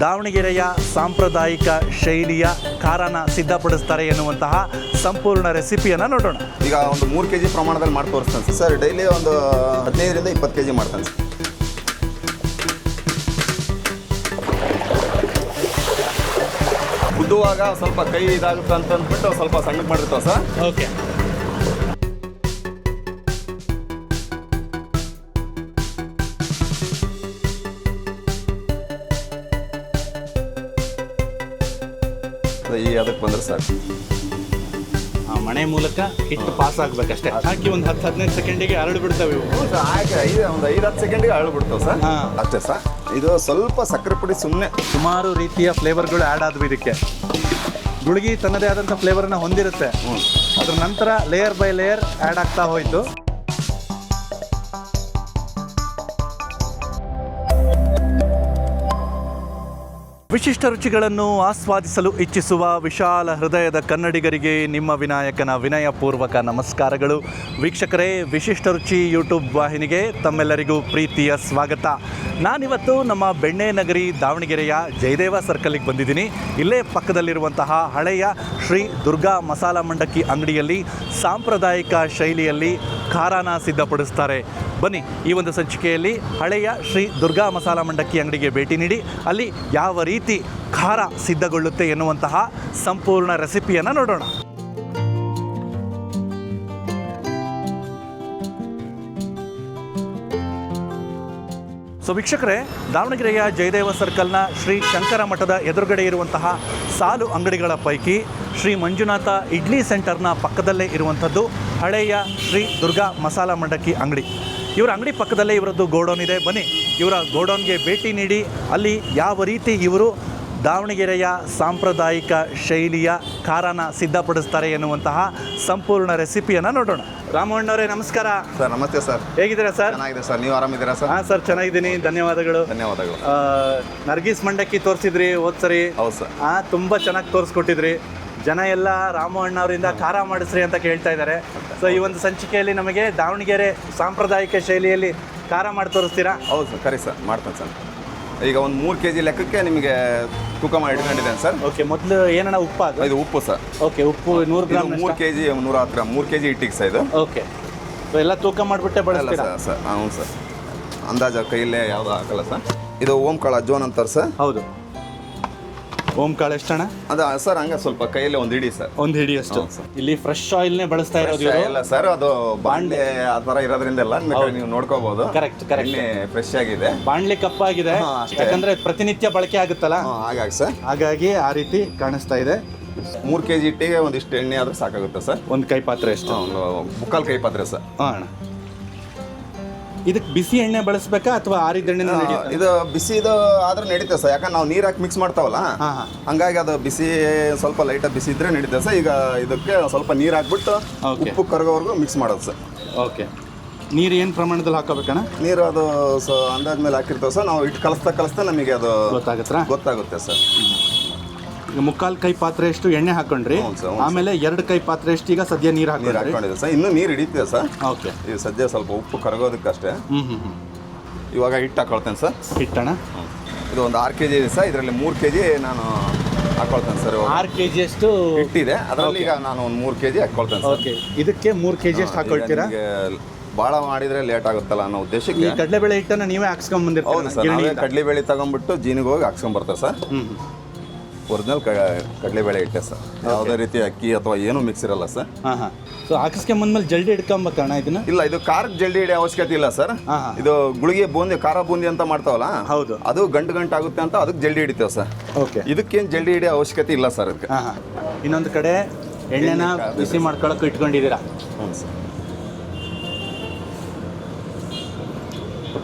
ದಾವಣಗೆರೆಯ ಸಾಂಪ್ರದಾಯಿಕ ಶೈಲಿಯ ಖಾರನ ಸಿದ್ಧಪಡಿಸ್ತಾರೆ ಎನ್ನುವಂತಹ ಸಂಪೂರ್ಣ ರೆಸಿಪಿಯನ್ನು ನೋಡೋಣ. ಈಗ ಒಂದು 3 kg ಪ್ರಮಾಣದಲ್ಲಿ ಮಾಡಿ ತೋರಿಸ್ತಾನೆ ಸರ್. ಡೈಲಿ ಒಂದು 15ರಿಂದ 20 kg ಮಾಡ್ತಾನೆ ಸರ್. ಕುದ್ದುವಾಗ ಸ್ವಲ್ಪ ಕೈ ಇದಾಗುತ್ತೆ ಅಂತ ಅಂದ್ಬಿಟ್ಟು ಸ್ವಲ್ಪ ಸಣ್ಣಕ್ಕೆ ಮಾಡಿರ್ತಾವೆ ಸರ್. ಓಕೆ. ಈ ಅದಕ್ಕೆ ಬಂದ್ರೆ ಸರ್ ಮನೆ ಮೂಲಕ ಹಿಟ್ಟು ಪಾಸ್ ಆಗ್ಬೇಕಷ್ಟೇ. ಹಾಕಿ ಒಂದು 10-15 ಸೆಕೆಂಡಿಗೆ ಹರಡು ಬಿಡ್ತವೆ ಇವು. ಹಾಕಿ ಒಂದು 5-10 ಸೆಕೆಂಡಿಗೆ ಅರಳು ಬಿಡ್ತಾವೆ ಸರ್. ಅಷ್ಟೇ ಸರ್. ಇದು ಸ್ವಲ್ಪ ಸಕ್ಕರೆ ಪುಡಿ ಸುಮ್ಮನೆ ಸುಮಾರು ರೀತಿಯ ಫ್ಲೇವರ್ಗಳು ಆ್ಯಡ್ ಆದವು ಇದಕ್ಕೆ. ಗುಳಿಗೆ ತನ್ನದೇ ಆದಂಥ ಫ್ಲೇವರನ್ನು ಹೊಂದಿರುತ್ತೆ. ಅದ್ರ ನಂತರ ಲೇಯರ್ ಬೈ ಲೇಯರ್ ಆ್ಯಡ್ ಆಗ್ತಾ ಹೋಯಿತು. ವಿಶಿಷ್ಟ ರುಚಿಗಳನ್ನು ಆಸ್ವಾದಿಸಲು ಇಚ್ಛಿಸುವ ವಿಶಾಲ ಹೃದಯದ ಕನ್ನಡಿಗರಿಗೆ ನಿಮ್ಮ ವಿನಾಯಕನ ವಿನಯಪೂರ್ವಕ ನಮಸ್ಕಾರಗಳು. ವೀಕ್ಷಕರೇ, ವಿಶಿಷ್ಟ ರುಚಿ ಯೂಟ್ಯೂಬ್ ವಾಹಿನಿಗೆ ತಮ್ಮೆಲ್ಲರಿಗೂ ಪ್ರೀತಿಯ ಸ್ವಾಗತ. ನಾನಿವತ್ತು ನಮ್ಮ ಬೆಣ್ಣೆ ನಗರಿ ದಾವಣಗೆರೆಯ ಜಯದೇವ ಸರ್ಕಲ್ಗೆ ಬಂದಿದ್ದೀನಿ. ಇಲ್ಲೇ ಪಕ್ಕದಲ್ಲಿರುವಂತಹ ಹಳೆಯ ಶ್ರೀ ದುರ್ಗಾ ಮಸಾಲ ಮಂಡಕ್ಕಿ ಅಂಗಡಿಯಲ್ಲಿ ಸಾಂಪ್ರದಾಯಿಕ ಶೈಲಿಯಲ್ಲಿ ಖಾರನ ಸಿದ್ಧಪಡಿಸ್ತಾರೆ. ಬನ್ನಿ, ಈ ಒಂದು ಸಂಚಿಕೆಯಲ್ಲಿ ಹಳೆಯ ಶ್ರೀ ದುರ್ಗಾ ಮಸಾಲ ಮಂಡಕ್ಕಿ ಅಂಗಡಿಗೆ ಭೇಟಿ ನೀಡಿ ಅಲ್ಲಿ ಯಾವ ರೀತಿ ಖಾರ ಸಿದ್ಧಗೊಳ್ಳುತ್ತೆ ಎನ್ನುವಂತಹ ಸಂಪೂರ್ಣ ರೆಸಿಪಿಯನ್ನು ನೋಡೋಣ. ಸೊ ವೀಕ್ಷಕರೇ, ದಾವಣಗೆರೆಯ ಜಯದೇವ ಸರ್ಕಲ್ನ ಶ್ರೀ ಶಂಕರ ಮಠದ ಎದುರುಗಡೆ ಇರುವಂತಹ ಸಾಲು ಅಂಗಡಿಗಳ ಪೈಕಿ ಶ್ರೀ ಮಂಜುನಾಥ ಇಡ್ಲಿ ಸೆಂಟರ್ನ ಪಕ್ಕದಲ್ಲೇ ಇರುವಂಥದ್ದು ಹಳೆಯ ಶ್ರೀ ದುರ್ಗಾ ಮಸಾಲ ಮಂಡಕ್ಕಿ ಅಂಗಡಿ. ಇವರ ಅಂಗಡಿ ಪಕ್ಕದಲ್ಲೇ ಇವರದ್ದು ಗೋಡೌನ್ ಇದೆ. ಬನ್ನಿ, ಇವರ ಗೋಡೌನ್ಗೆ ಭೇಟಿ ನೀಡಿ ಅಲ್ಲಿ ಯಾವ ರೀತಿ ಇವರು ದಾವಣಗೆರೆಯ ಸಾಂಪ್ರದಾಯಿಕ ಶೈಲಿಯ ಖಾರನ ಸಿದ್ಧಪಡಿಸ್ತಾರೆ ಎನ್ನುವಂತಹ ಸಂಪೂರ್ಣ ರೆಸಿಪಿಯನ್ನು ನೋಡೋಣ. ರಾಮಣ್ಣವರೇ, ನಮಸ್ಕಾರ ಸರ್. ನಮಸ್ತೆ ಸರ್. ಹೇಗಿದ್ದೀರಾ ಸರ್? ಚೆನ್ನಾಗಿದೆ ಸರ್. ನೀವು ಆರಾಮಿದ್ದೀರಾ ಸರ್? ಹಾಂ ಸರ್, ಚೆನ್ನಾಗಿದ್ದೀನಿ, ಧನ್ಯವಾದಗಳು. ಧನ್ಯವಾದಗಳು. ನರ್ಗೀಸ್ ಮಂಡಕ್ಕಿ ತೋರಿಸಿದ್ರಿ ಹೋದ್ ಸರಿ. ಹೌದು ಸರ್. ತುಂಬ ಚೆನ್ನಾಗಿ ತೋರಿಸ್ಕೊಟ್ಟಿದ್ರಿ. ಜನ ಎಲ್ಲ ರಾಮ ಅಣ್ಣವರಿಂದ ಖಾರ ಮಾಡಿಸ್ರಿ ಅಂತ ಕೇಳ್ತಾ ಇದ್ದಾರೆ. ಸೊ ಈ ಒಂದು ಸಂಚಿಕೆಯಲ್ಲಿ ನಮಗೆ ದಾವಣಗೆರೆ ಸಾಂಪ್ರದಾಯಿಕ ಶೈಲಿಯಲ್ಲಿ ಖಾರ ಮಾಡಿ ತೋರಿಸ್ತೀರಾ? ಹೌದು ಸರ್, ಕರಿ ಸರ್, ಮಾಡ್ತಾನೆ ಸರ್. ಈಗ ಒಂದು 3 kg ಲೆಕ್ಕಕ್ಕೆ ನಿಮಗೆ ತೂಕ ಮಾಡಿ ಇಟ್ಕೊಂಡಿದ್ದೇನೆ ಸರ್. ಓಕೆ. ಮೊದಲು ಏನಣ್ಣ ಉಪ್ಪು? ಅದು ಇದು ಉಪ್ಪು ಸರ್. ಓಕೆ. ಉಪ್ಪು 100 ಗ್ರಾಮ್. 3 kg 110 ಗ್ರಾಮ್ 3 kg ಇಟ್ಟಿಗೆ ಸರ್ ಇದು. ಓಕೆ. ಸೊ ಎಲ್ಲ ತೂಕ ಮಾಡಿಬಿಟ್ಟೆ ಬಳಸ್ತೀರಾ ಸರ್? ಹ್ಞೂ ಸರ್. ಅಂದಾಜು ಕೈಯಲ್ಲೇ ಯಾವುದು ಹಾಕಲ್ಲ ಸರ್. ಇದು ಓಂಕಾಳು ಅಜ್ವಾನ್ ಅಂತಾರೆ ಸರ್. ಹೌದು. ಓಂಕಾಳು ಎಷ್ಟಣ್ಣ? ಅದು ಸರ್ ಹಂಗೆ ಸ್ವಲ್ಪ ಕೈಯಲ್ಲಿ ಒಂದು ಹಿಡಿ ಸರ್. ಒಂದು ಹಿಡಿಯಷ್ಟು. ಇಲ್ಲಿ ಫ್ರೆಶ್ ಆಯಿಲ್ನೇ ಬಳಸ್ತಾ ಇರೋದು? ಇಲ್ಲ ಸರ್, ಅದು ಬಾಂಡ್ಲೆ ಆ ಥರ ಇರೋದ್ರಿಂದ ನೀವು ನೋಡ್ಕೋಬಹುದು. Correct correct. ಫ್ರೆಶ್ ಆಗಿದೆ. ಬಾಂಡ್ಲೆ ಕಪ್ಪಾಗಿದೆ, ಯಾಕಂದ್ರೆ ಪ್ರತಿನಿತ್ಯ ಬಳಕೆ ಆಗುತ್ತಲ್ಲ, ಹಾಗಾಗಿ ಸರ್. ಹಾಗಾಗಿ ಆ ರೀತಿ ಕಾಣಿಸ್ತಾ ಇದೆ. 3 kg ಹಿಟ್ಟಿಗೆ ಒಂದಿಷ್ಟು ಎಣ್ಣೆ ಆದ್ರೆ ಸಾಕಾಗುತ್ತೆ ಸರ್. ಒಂದು ಕೈ ಪಾತ್ರೆ ಎಷ್ಟು? ಒಂದು 3/4 ಕೈ ಪಾತ್ರೆ ಸರ್. ಹಾಂ ಅಣ್ಣ. ಇದಕ್ಕೆ ಬಿಸಿ ಎಣ್ಣೆ ಬಳಸಬೇಕಾ ಅಥವಾ ಆರಿದ ಎಣ್ಣೆ? ಇದು ಬಿಸಿ ಇದು ಆದ್ರೆ ನಡೀತದೆ ಸರ್. ಯಾಕಂದ್ರೆ ನಾವು ನೀರು ಹಾಕಿ ಮಿಕ್ಸ್ ಮಾಡ್ತಾವಲ್ಲ, ಹಂಗಾಗಿ ಅದು ಬಿಸಿ ಸ್ವಲ್ಪ ಲೈಟಾಗಿ ಬಿಸಿ ಇದ್ರೆ ನಡೀತದೆ ಸರ್. ಈಗ ಇದಕ್ಕೆ ಸ್ವಲ್ಪ ನೀರು ಹಾಕ್ಬಿಟ್ಟು ಉಪ್ಪು ಕರಗೋವರೆಗೂ ಮಿಕ್ಸ್ ಮಾಡೋದು ಸರ್. ಓಕೆ. ನೀರು ಏನು ಪ್ರಮಾಣದಲ್ಲಿ ಹಾಕೋಬೇಕಣ್ಣ? ನೀರು ಅದು ಅಂದಾಜ್ ಮೇಲೆ ಹಾಕಿರ್ತೇವೆ ಸರ್. ನಾವು ಇಟ್ಟು ಕಲಿಸ್ತಾ ನಮಗೆ ಅದು ಗೊತ್ತಾಗುತ್ತೆ ಸರ್. ಈಗ 3/4 ಕೈ ಪಾತ್ರೆ ಎಷ್ಟು ಎಣ್ಣೆ ಹಾಕೊಂಡ್ರಿ, ಆಮೇಲೆ 2 ಕೈ ಪಾತ್ರೆ ಎಷ್ಟು ಈಗ ಸದ್ಯ ನೀರು ಹಾಕೊಂಡಿದೆ ಸರ್. ಇನ್ನೂ ನೀರು ಹಿಡಿತಿದೆ ಸರ್. ಓಕೆ. ಈಗ ಸದ್ಯ ಸ್ವಲ್ಪ ಉಪ್ಪು ಕರಗೋದಕ್ಕಷ್ಟೇ. ಇವಾಗ ಹಿಟ್ಟು ಹಾಕೊಳ್ತೇನೆ ಸರ್. ಹಿಟ್ಟಣ್ಣ ಇದು ಒಂದು 6 kg ಇದೆ ಸರ್. ಇದರಲ್ಲಿ 3 kg ನಾನು ಹಾಕೊಳ್ತೇನೆ ಸರ್. 6 kg ಅಷ್ಟು ಹಿಟ್ಟಿದೆ, ಅದರಲ್ಲಿ ಈಗ ನಾನು ಒಂದು 3 kg ಹಾಕೊಳ್ತೇನೆ ಸರ್. ಓಕೆ. ಇದಕ್ಕೆ 3 kg ಅಷ್ಟು ಹಾಕೊಳ್ತೀರಾ? ಭಾಳ ಮಾಡಿದ್ರೆ ಲೇಟ್ ಆಗುತ್ತಲ್ಲ ಅನ್ನೋ ಉದ್ದೇಶಕ್ಕೆ ಈ ಕಡಲೆಬೇಳೆ ಹಿಟ್ಟನ್ನು ನೀವೇ ಹಾಕ್ಸ್ಕೊಂಡ್ ಬಂದಿರ್ತೀರಾ? ಹೌದು ಸರ್. ಕಡಲೆಬೇಳೆ ತಗೊಂಡ್ಬಿಟ್ಟು ಜೀನಿಗೆ ಹೋಗಿ ಹಾಕ್ಸ್ಕೊಂಡ್ ಬರ್ತಾರೆ ಸರ್. ಒರಿಜಿನಲ್ ಕಡಲೆಬೇಳೆ ಹಿಟ್ಟೆ ಸರ್. ಯಾವುದೇ ರೀತಿ ಅಕ್ಕಿ ಅಥವಾ ಏನೂ ಮಿಕ್ಸ್ ಇರಲ್ಲ ಸರ್. ಸೊ ಹಾಕಿಸ್ಕೊಂಬಂದ್ಮೇಲೆ ಜಲ್ದಿ ಹಿಡ್ಕೊಂಬೇಕಣ್ಣ ಇದನ್ನ? ಇಲ್ಲ, ಇದು ಖಾರಕ್ಕೆ ಜಲ್ದಿ ಹಿಡಿಯೋ ಅವಶ್ಯಕತೆ ಇಲ್ಲ ಸರ್. ಇದು ಗುಳಿಗೆ ಬೂಂದಿ, ಖಾರ ಬೂಂದಿ ಅಂತ ಮಾಡ್ತಾವಲ್ಲ, ಹೌದು, ಅದು ಗಂಟು ಆಗುತ್ತೆ ಅಂತ ಅದಕ್ಕೆ ಜಲ್ದಿ ಹಿಡಿತೇವೆ ಸರ್. ಓಕೆ. ಇದಕ್ಕೇನು ಜಲ್ದಿ ಹಿಡಿಯೋ ಅವಶ್ಯಕತೆ ಇಲ್ಲ ಸರ್ ಅದಕ್ಕೆ. ಇನ್ನೊಂದು ಕಡೆ ಎಣ್ಣೆನ ಬಿಸಿ ಮಾಡ್ಕೊಳಕ್ಕೆ ಇಟ್ಕೊಂಡಿದ್ದೀರಾ? ಹ್ಞೂ ಸರ್.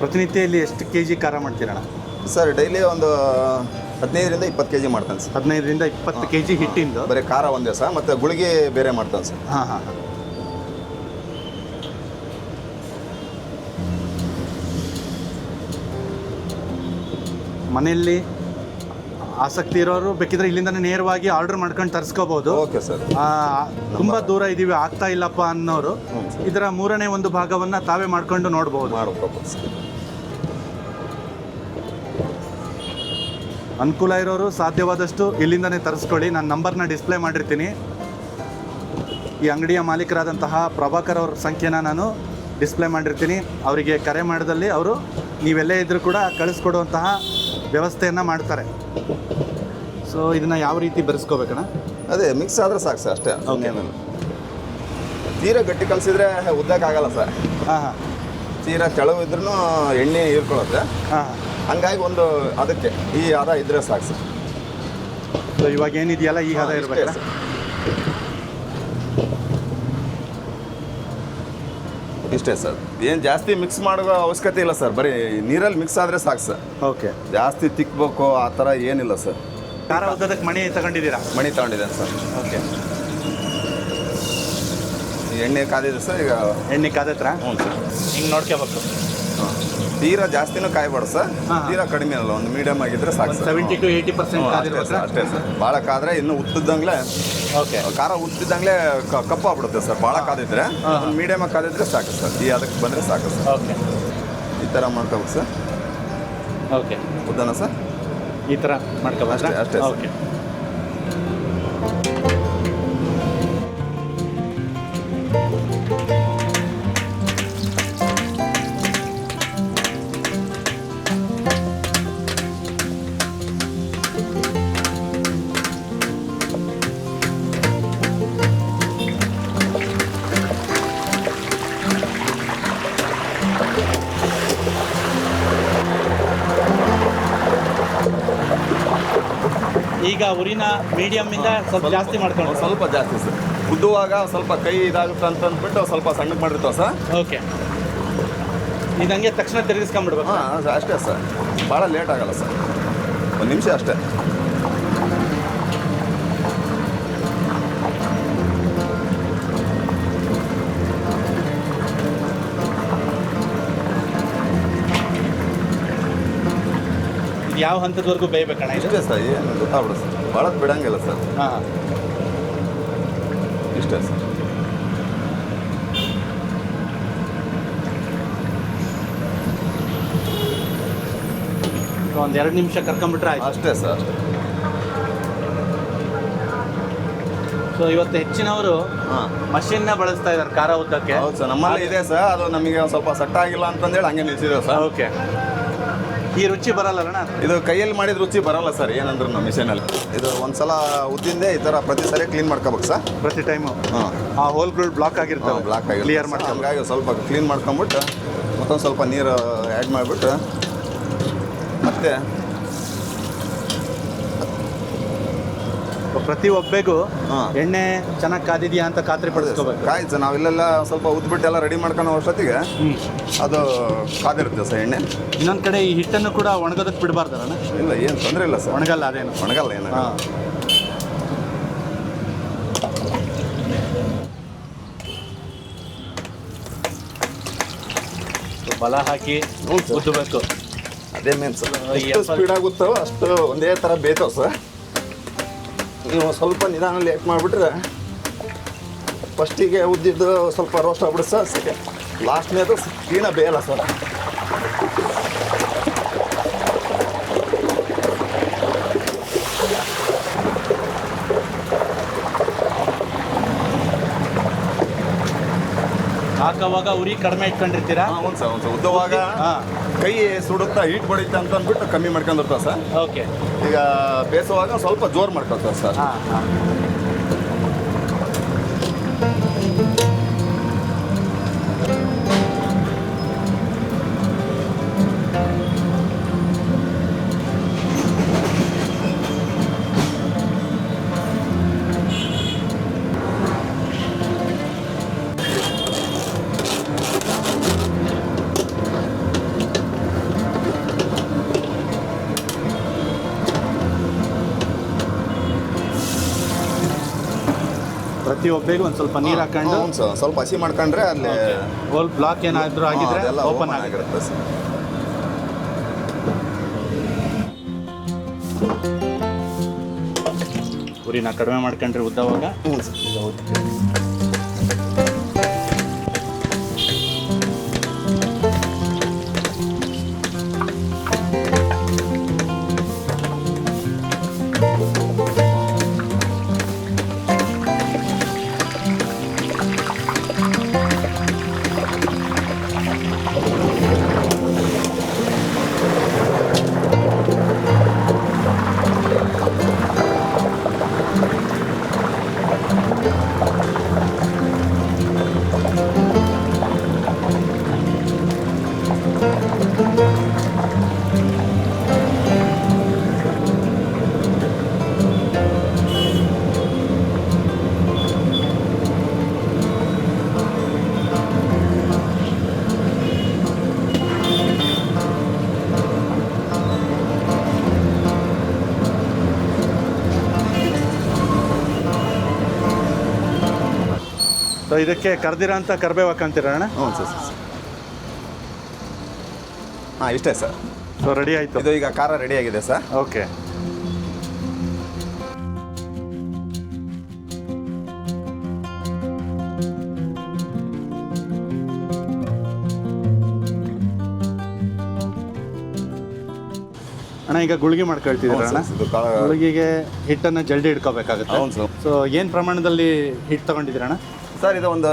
ಪ್ರತಿನಿತ್ಯ ಇಲ್ಲಿ ಎಷ್ಟು kg ಖಾರ ಮಾಡ್ತೀರಣ್ಣ? ಸರ್ ಡೈಲಿ ಒಂದು 15ರಿಂದ 20 kg ಮಾಡ್ತಾನೆ ಸರ್. 15ರಿಂದ 20 kg ಹಿಟ್ಟಿಂದು ಬರೀ ಖಾರ ಒಂದೇ ಸರ್, ಮತ್ತು ಗುಳಿಗೆ ಬೇರೆ ಮಾಡ್ತಾನೆ ಸರ್. ಹಾಂ. ಮನೆಯಲ್ಲಿ ಆಸಕ್ತಿ ಇರೋರು ಬೇಕಿದ್ರೆ ಇಲ್ಲಿಂದನೇ ನೇರವಾಗಿ ಆರ್ಡರ್ ಮಾಡ್ಕೊಂಡು ತರಿಸ್ಕೋಬಹುದು. Okay sir. ತುಂಬ ದೂರ ಇದೀವಿ, ಆಗ್ತಾ ಇಲ್ಲಪ್ಪ ಅನ್ನೋರು ಇದರ 3ನೇ ಒಂದು ಭಾಗವನ್ನು ತಾವೇ ಮಾಡ್ಕೊಂಡು ನೋಡ್ಬೋದು. ಅನುಕೂಲ ಇರೋರು ಸಾಧ್ಯವಾದಷ್ಟು ಇಲ್ಲಿಂದನೇ ತರಿಸ್ಕೊಳ್ಳಿ. ನಾನು ನಂಬರ್ನ ಡಿಸ್ಪ್ಲೇ ಮಾಡಿರ್ತೀನಿ. ಈ ಅಂಗಡಿಯ ಮಾಲೀಕರಾದಂತಹ ಪ್ರಭಾಕರ್ ಅವ್ರ ಸಂಖ್ಯೆನ ನಾನು ಡಿಸ್ಪ್ಲೇ ಮಾಡಿರ್ತೀನಿ. ಅವರಿಗೆ ಕರೆ ಮಾಡಿದಲ್ಲಿ ಅವರು ನೀವೆಲ್ಲೇ ಇದ್ದರೂ ಕೂಡ ಕಳಿಸ್ಕೊಡುವಂತಹ ವ್ಯವಸ್ಥೆಯನ್ನು ಮಾಡ್ತಾರೆ. ಸೊ ಇದನ್ನು ಯಾವ ರೀತಿ ಬೆರೆಸ್ಕೋಬೇಕಣ್ಣ? ಅದೇ ಮಿಕ್ಸ್ ಆದರೆ ಸಾಕು ಸರ್, ಅಷ್ಟೇ. ಓಕೆ. ತೀರಾ ಗಟ್ಟಿ ಕಲಿಸಿದ್ರೆ ಉದ್ದಕ್ಕಾಗಲ್ಲ ಸರ್. ಹಾಂ ಹಾಂ ತೀರಾ ತೆಳವು ಇದ್ರೂ ಎಣ್ಣೆ ಹೀರ್ಕೊಳ್ಳುತ್ತೆ. ಹಾಂ. ಹಂಗಾಗಿ ಒಂದು ಅದಕ್ಕೆ ಈ ಹದ ಇದ್ರೆ ಸಾಕು ಸರ್. ಸೊ ಇವಾಗ ಏನಿದೆಯಲ್ಲ ಈ ಹದ ಇರಬೇಕು. ಇಷ್ಟೇ ಸರ್, ಏನು ಜಾಸ್ತಿ ಮಿಕ್ಸ್ ಮಾಡೋ ಅವಶ್ಯಕತೆ ಇಲ್ಲ ಸರ್. ಬರೀ ನೀರಲ್ಲಿ ಮಿಕ್ಸ್ ಆದರೆ ಸಾಕು ಸರ್. ಓಕೆ. ಜಾಸ್ತಿ ತಿಕ್ಕಬೇಕು ಆ ಥರ ಏನಿಲ್ಲ ಸರ್. ಖಾರ ಉದ್ದದಕ್ಕೆ ಮಣಿ ತಗೊಂಡಿದ್ದೀರಾ? ಮಣಿ ತಗೊಂಡಿದ್ದೇನೆ ಸರ್. ಓಕೆ. ಎಣ್ಣೆ ಕಾದಿದೆ ಸರ್ ಈಗ. ಎಣ್ಣೆ ಕಾದತ್ರ? ಹ್ಞೂ ಸರ್. ಹಿಂಗೆ ನೋಡ್ಕೋಬೇಕು. ಹಾಂ, ತೀರಾ ಜಾಸ್ತಿನೂ ಕಾಯಬಾರ್ದು ಸರ್, ಹಾಂ. ತೀರಾ ಕಡಿಮೆ ಅಲ್ಲ, ಒಂದು ಮೀಡಿಯಮ್ ಆಗಿದ್ರೆ ಸಾಕು ಸರ್. 70 to 80% ಅಷ್ಟೇ ಕಾದಿರ್ಬೇಕು. ಸರ್, ಅಷ್ಟೇ ಸರ್. ಭಾಳ ಕಾದ್ರೆ ಇನ್ನೂ ಉತ್ತಿದ್ದಂಗೆ ಓಕೆ. ಖಾರ ಉತ್ತಿದ್ದಂಗೆ ಕಪ್ಪಾಗ್ಬಿಡುತ್ತೆ ಸರ್. ಭಾಳ ಕಾದಿದ್ರೆ ಒಂದು ಮೀಡಿಯಮ್ ಆಗಿ ಕಾದಿದ್ರೆ ಸಾಕು ಸರ್. ಈ ಅದಕ್ಕೆ ಬಂದರೆ ಸಾಕು ಸರ್. ಓಕೆ. ಈ ಥರ ಮಾಡ್ಕೋಬೇಕು ಸರ್. ಓಕೆ. ಉದ್ದನ ಸರ್ ಈ ಥರ ಮಾಡ್ಕೋಬೇಕು. ಅಷ್ಟೇ, ಅಷ್ಟೇ ಸರ್. ಓಕೆ. ಈಗ ಉರಿನ ಮೀಡಿಯಮ್ಮಿಂದ ಸ್ವಲ್ಪ ಜಾಸ್ತಿ ಮಾಡ್ಕೊಂಡು ಸ್ವಲ್ಪ ಜಾಸ್ತಿ ಸರ್. ಉದ್ದುವಾಗ ಸ್ವಲ್ಪ ಕೈ ಇದಾಗುತ್ತೆ ಅಂತ ಅಂದ್ಬಿಟ್ಟು ಸ್ವಲ್ಪ ಸಣ್ಣಕ್ಕೆ ಮಾಡಿರ್ತಾವೆ ಸರ್. ಓಕೆ. ಇದಂಗೆ ತಕ್ಷಣ ತಿರುಗಿಸ್ಕೊಂಡ್ಬಿಡ್ಬೇಕು. ಹಾಂ, ಅಷ್ಟೇ ಸರ್. ಭಾಳ ಲೇಟ್ ಆಗಲ್ಲ ಸರ್, ಒಂದು ನಿಮಿಷ ಅಷ್ಟೇ. ಇದು ಯಾವ ಹಂತದವರೆಗೂ ಬೇಯಬೇಕಣ್ಣ? ಇಷ್ಟೇ ಸರ್, ಏನು ಗೊತ್ತಾಗ್ಬಿಡು ಸರ್. ಭಾಳ ಬಿಡಂಗಿಲ್ಲ ಸರ್. ಹಾಂ. ಇಷ್ಟೇ ಸರ್. ಒಂದು 2 ನಿಮಿಷ ಕರ್ಕೊಂಬಿಟ್ರೆ ಆಯ್ತು. ಅಷ್ಟೇ ಸರ್, ಅಷ್ಟೇ. ಸೊ ಇವತ್ತು ಹೆಚ್ಚಿನವರು ಹಾಂ, ಮಷಿನ್ನ ಬಳಸ್ತಾ ಇದ್ದಾರೆ ಖಾರ ಉದ್ದಕ್ಕೆ. ಹೌದು ಸರ್, ನಮ್ಮಲ್ಲಿ ಇದೆ ಸರ್. ಅದು ನಮಗೆ ಒಂದು ಸ್ವಲ್ಪ ಸೆಟ್ ಆಗಿಲ್ಲ ಅಂತಂದೇಳಿ ಹಂಗೆ ನಿಲ್ಸಿದ್ದೇವೆ ಸರ್. ಓಕೆ. ಈ ರುಚಿ ಬರಲ್ಲಣ್ಣ? ಇದು ಕೈಯಲ್ಲಿ ಮಾಡಿದ ರುಚಿ ಬರಲ್ಲ ಸರ್, ಏನಂದ್ರೆ ನಮ್ಮ ಮಿಷಿನಲ್ಲಿ. ಇದು ಒಂದ್ಸಲ ಉದ್ದಿಂದೆ ಈ ಥರ ಪ್ರತಿ ಸರಿ ಕ್ಲೀನ್ ಮಾಡ್ಕೋಬೇಕು ಸರ್. ಪ್ರತಿ ಟೈಮು ಹಾಂ, ಆ ಹೋಲ್ಗಳು ಬ್ಲಾಕ್ ಆಗಿರ್ತವೆ, ಬ್ಲಾಕ್ ಆಗಿ ಕ್ಲಿಯರ್ ಮಾಡಿ. ಹಂಗಾಗಿ ಸ್ವಲ್ಪ ಕ್ಲೀನ್ ಮಾಡ್ಕೊಂಬಿಟ್ಟು ಮತ್ತೊಂದು ಸ್ವಲ್ಪ ನೀರು ಆ್ಯಡ್ ಮಾಡಿಬಿಟ್ಟು ಮತ್ತೆ ಪ್ರತಿ ಒಬ್ಬೆಗೂ ಹಾಂ, ಎಣ್ಣೆ ಚೆನ್ನಾಗಿ ಕಾದಿದೆಯಾ ಅಂತ ಖಾತ್ರಿ ಪಡಿಸ್ಕೋಬೇಕು. ಕಾಯ್ತು ಸರ್. ನಾವಿಲ್ಲೆಲ್ಲ ಸ್ವಲ್ಪ ಉದ್ಬಿಟ್ಟೆಲ್ಲ ರೆಡಿ ಮಾಡ್ಕೊಂಡು ಅಷ್ಟೊತ್ತಿಗೆ ಅದು ಕಾದಿರುತ್ತೆ ಸರ್ ಎಣ್ಣೆ. ಇನ್ನೊಂದು ಕಡೆ ಈ ಹಿಟ್ಟನ್ನು ಕೂಡ ಒಣಗೋದಕ್ಕೆ ಬಿಡಬಾರ್ದಲ್ಲ? ಇಲ್ಲ, ಏನು ತೊಂದರೆ ಇಲ್ಲ ಸರ್. ಒಣಗಲ್ಲ, ಅದೇನು ಒಣಗಲ್ಲ, ಏನು. ಹಾಂ. ಬಲ ಹಾಕಿ ಉದ್ದಬೇಕು. ಅದೇ ಮೇನ್ ಸರ್. ಈ ಎಷ್ಟು ಸ್ಪೀಡ್ ಆಗುತ್ತೋ ಅಷ್ಟು ಒಂದೇ ಥರ ಬೇಯ್ತಾವೆ ಸರ್. ನೀವು ಸ್ವಲ್ಪ ನಿಧಾನ ಲೇಟ್ ಮಾಡಿಬಿಟ್ರೆ ಫಸ್ಟಿಗೆ ಉದ್ದಿದ್ದು ಸ್ವಲ್ಪ ರೋಸ್ಟ್ ಆಗ್ಬಿಡುತ್ತೆ ಸರ್. ಸೆಕೆಂಡ್ ಲಾಸ್ಟ್ನೇದು ಕ್ಲೀನಾಗಿ ಬೇಯಲ್ಲ ಸರ್. ಹಾಕೋವಾಗ ಉರಿ ಕಡಿಮೆ ಇಟ್ಕೊಂಡಿರ್ತೀರಾ? ಹ್ಞೂ ಸರ್, ಒಂದು ಉದ್ದವಾಗ ಹಾಂ. ಕೈ ಸುಡುತ್ತಾ ಹೀಟ್ ಬಡಿಯುತ್ತೆ ಅಂತ ಅಂದ್ಬಿಟ್ಟು ಕಮ್ಮಿ ಮಾಡ್ಕೊಂಡಿರ್ತಾವೆ ಸರ್. ಓಕೆ. ಈಗ ಬೇಯಿಸುವಾಗ ಸ್ವಲ್ಪ ಜೋರು ಮಾಡ್ಕೊಳ್ತಾರೆ ಸರ್. ಹಾಂ ಹಾಂ. ಪ್ರತಿಯೊಬ್ಬರಿಗೂ ಒಂದು ಸ್ವಲ್ಪ ನೀರು ಹಾಕೊಂಡು ಹ್ಞೂ ಸರ್, ಸ್ವಲ್ಪ ಹಸಿ ಮಾಡ್ಕೊಂಡ್ರೆ ಅಲ್ಲಿ ಹೋಲ್ ಬ್ಲಾಕ್ ಏನಾದರೂ ಆಗಿದ್ರೆ ಅದೆಲ್ಲ ಓಪನ್ ಓಪನ್ ಆಗಿರುತ್ತೆ. ಆಗಿರುತ್ತೆ ಸರ್. ಉರಿನ ಕಡಿಮೆ ಮಾಡ್ಕೊಂಡ್ರೆ ಉದ್ದವಾಗ. ಹ್ಞೂ ಸರ್. ಸೊ ಇದಕ್ಕೆ ಕರ್ದಿರ ಅಂತ ಕರ್ಬೇವು ಹಾಕಂತೀರ ಅಣ್ಣ? ಹ್ಞೂ ಸರ್. ಹಾಂ ಇಷ್ಟೇ ಸರ್. ಸೊ ರೆಡಿ ಆಯಿತು. ಇದು ಈಗ ಖಾರ ರೆಡಿ ಆಗಿದೆ ಸರ್. ಓಕೆ. ಅಣ್ಣ ಈಗ ಗುಳಿಗೆ ಮಾಡ್ಕೊಳ್ತಿದ್ದೀರ ಅಣ್ಣ? ಗುಳಿಗೆಗೆ ಹಿಟ್ಟನ್ನು ಜಲ್ದಿ ಇಟ್ಕೋಬೇಕಾಗುತ್ತೆ. ಹೌದು ಸರ್. ಸೊ ಏನು ಪ್ರಮಾಣದಲ್ಲಿ ಹಿಟ್ಟು ತೊಗೊಂಡಿದ್ದೀರಣ್ಣ? ಸರ್ ಇದು ಒಂದು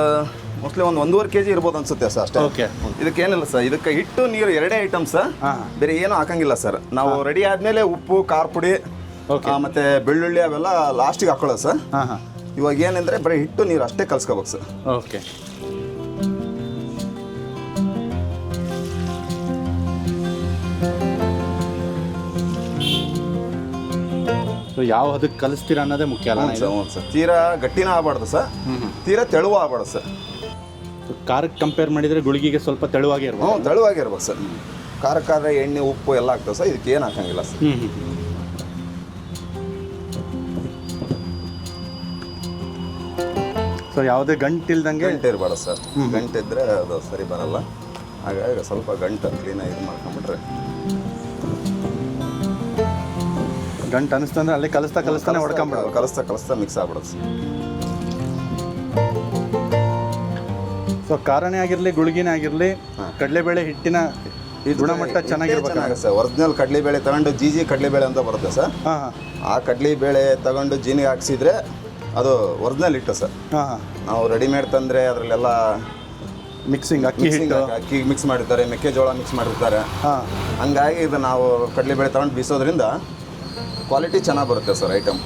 ಮೋಸ್ಟ್ಲಿ ಒಂದು 1.5 kg ಇರ್ಬೋದು ಅನ್ಸುತ್ತೆ ಸರ್ ಅಷ್ಟೇ. ಓಕೆ. ಇದಕ್ಕೆ ಏನಿಲ್ಲ ಸರ್, ಇದಕ್ಕೆ ಹಿಟ್ಟು ನೀರು ಎರಡೇ ಐಟಮ್ ಸರ್. ಬೇರೆ ಏನೂ ಹಾಕಂಗಿಲ್ಲ ಸರ್. ನಾವು ರೆಡಿ ಆದಮೇಲೆ ಉಪ್ಪು, ಖಾರ ಪುಡಿ ಮತ್ತು ಬೆಳ್ಳುಳ್ಳಿ ಅವೆಲ್ಲ ಲಾಸ್ಟಿಗೆ ಹಾಕೊಳ್ಳೋದು ಸರ್. ಹಾಂ ಹಾಂ. ಇವಾಗ ಏನಂದರೆ ಬರೀ ಹಿಟ್ಟು ನೀರು ಅಷ್ಟೇ ಕಲ್ಸ್ಕೋಬೇಕು ಸರ್. ಓಕೆ. ಸೊ ಯಾವ ಅದಕ್ಕೆ ಕಲಿಸ್ತೀರ ಅನ್ನೋದೇ ಮುಖ್ಯ ಅಲ್ಲ? ಹ್ಞೂ ಸರ್. ತೀರಾ ಗಟ್ಟಿನ ಆಗಬಾರ್ದು ಸರ್, ತೀರಾ ತೆಳುವು ಆಗಬಾರ್ದು ಸರ್. ಖಾರಕ್ಕೆ ಕಂಪೇರ್ ಮಾಡಿದರೆ ಗುಳಿಗೆಗೆ ಸ್ವಲ್ಪ ತೆಳುವಾಗಿ ಇರ್ಬೋದು. ಹ್ಞೂ ತೆಳುವಾಗಿರ್ಬೇಕು ಸರ್. ಖಾರಕ್ಕಾದ್ರೆ ಎಣ್ಣೆ ಉಪ್ಪು ಎಲ್ಲ ಆಗ್ತದೆ ಸರ್, ಇದಕ್ಕೆ ಏನು ಹಾಕಂಗಿಲ್ಲ ಸರ್. ಸೊ ಯಾವುದೇ ಗಂಟಿಲ್ದಂಗೆ ಗಂಟೆ ಇರಬಾರ್ದು ಸರ್. ಗಂಟಿದ್ರೆ ಅದು ಸರಿ ಬರಲ್ಲ. ಹಾಗಾಗಿ ಸ್ವಲ್ಪ ಗಂಟು ಕ್ಲೀನಾಗಿ ಇದು ಮಾಡ್ಕೊಂಬಿಟ್ರೆ, ಗಂಟು ಅನಿಸ್ತಂದ್ರೆ ಅಲ್ಲೇ ಕಲಿಸ್ತಾನೆ ಹೊಡ್ಕೊಂಬಿಡೋದು. ಕಲಿಸ್ತಾ ಮಿಕ್ಸ್ ಆಗ್ಬಿಡೋದು ಸರ್. ಸೊ ಖಾರನೇ ಆಗಿರಲಿ ಗುಳಿಗೆನೇ ಆಗಿರಲಿ, ಕಡಲೆಬೇಳೆ ಹಿಟ್ಟಿನ ಗುಣಮಟ್ಟ ಚೆನ್ನಾಗಿರ್ಬೇಕು ಸರ್. ಒರಿಜಿನಲ್ ಕಡಲೆಬೇಳೆ ತಗೊಂಡು ಜಿ ಕಡಲೆಬೇಳೆ ಅಂತ ಬರುತ್ತೆ ಸರ್. ಆ ಕಡಲೆಬೇಳೆ ತಗೊಂಡು ಜೀನಿಗೆ ಹಾಕ್ಸಿದ್ರೆ ಅದು ಒರಿಜಿನಲ್ ಹಿಟ್ಟು ಸರ್. ನಾವು ರೆಡಿಮೇಡ್ ತಂದರೆ ಅದರಲ್ಲೆಲ್ಲ ಮಿಕ್ಸಿಂಗ್ ಅಕ್ಕಿ ಮಿಕ್ಸ್ ಮಾಡಿರ್ತಾರೆ, ಮೆಕ್ಕೆಜೋಳ ಮಿಕ್ಸ್ ಮಾಡಿರ್ತಾರೆ. ಹಂಗಾಗಿ ಇದು ನಾವು ಕಡಲೆಬೇಳೆ ತಗೊಂಡು ಬೀಸೋದ್ರಿಂದ ಕ್ವಾಲಿಟಿ ಚೆನ್ನಾಗಿ ಬರುತ್ತೆ ಸರ್ ಐಟಮ್.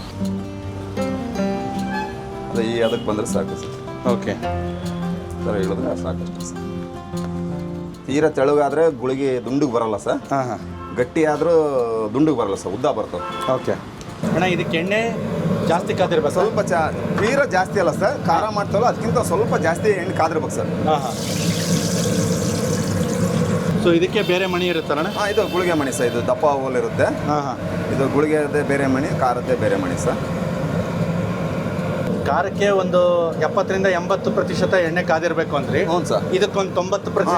ಅದು ಅದಕ್ಕೆ ಬಂದರೆ ಸಾಕು ಸರ್. ಓಕೆ ಸರ್ ಹೇಳಿದ್ರೆ ಸಾಕಷ್ಟು ಸರ್. ತೀರಾ ತೆಳುಗಾದರೆ ಗುಳಿಗೆ ದುಂಡಿಗೆ ಬರಲ್ಲ ಸರ್. ಗಟ್ಟಿ ಆದರೂ ದುಂಡಿಗೆ ಬರಲ್ಲ ಸರ್, ಉದ್ದ ಬರ್ತವೆ. ಓಕೆ ಅಣ್ಣ, ಇದಕ್ಕೆ ಎಣ್ಣೆ ಜಾಸ್ತಿ ಕಾದಿರ್ಬೇಕು? ಸ್ವಲ್ಪ ತೀರಾ ಜಾಸ್ತಿ ಅಲ್ಲ ಸರ್, ಖಾರ ಮಾಡ್ತಾವಲ್ಲ ಅದಕ್ಕಿಂತ ಸ್ವಲ್ಪ ಜಾಸ್ತಿ ಎಣ್ಣೆ ಕಾದಿರ್ಬೇಕು ಸರ್. ಸೊ ಇದಕ್ಕೆ ಬೇರೆ ಮಣಿ ಇರುತ್ತಲ್ಲ? ಇದು ಗುಳಿಗೆ ಮಣಿ ಸರ್. ಇದು ದಪ್ಪ ಹೋಲ್ ಇರುತ್ತೆ. ಇದು ಗುಳಿಗೆದೇ ಬೇರೆ ಮಣಿ, ಖಾರದ್ದೇ ಬೇರೆ ಮಣಿ ಸರ್. ಖಾರಕ್ಕೆ ಒಂದು 70-80% ಎಣ್ಣೆ ಕಾದಿರಬೇಕು ಅಂದ್ರಿ. ಹ್ಞೂ ಸರ್. ಇದಕ್ಕೊಂದು 90%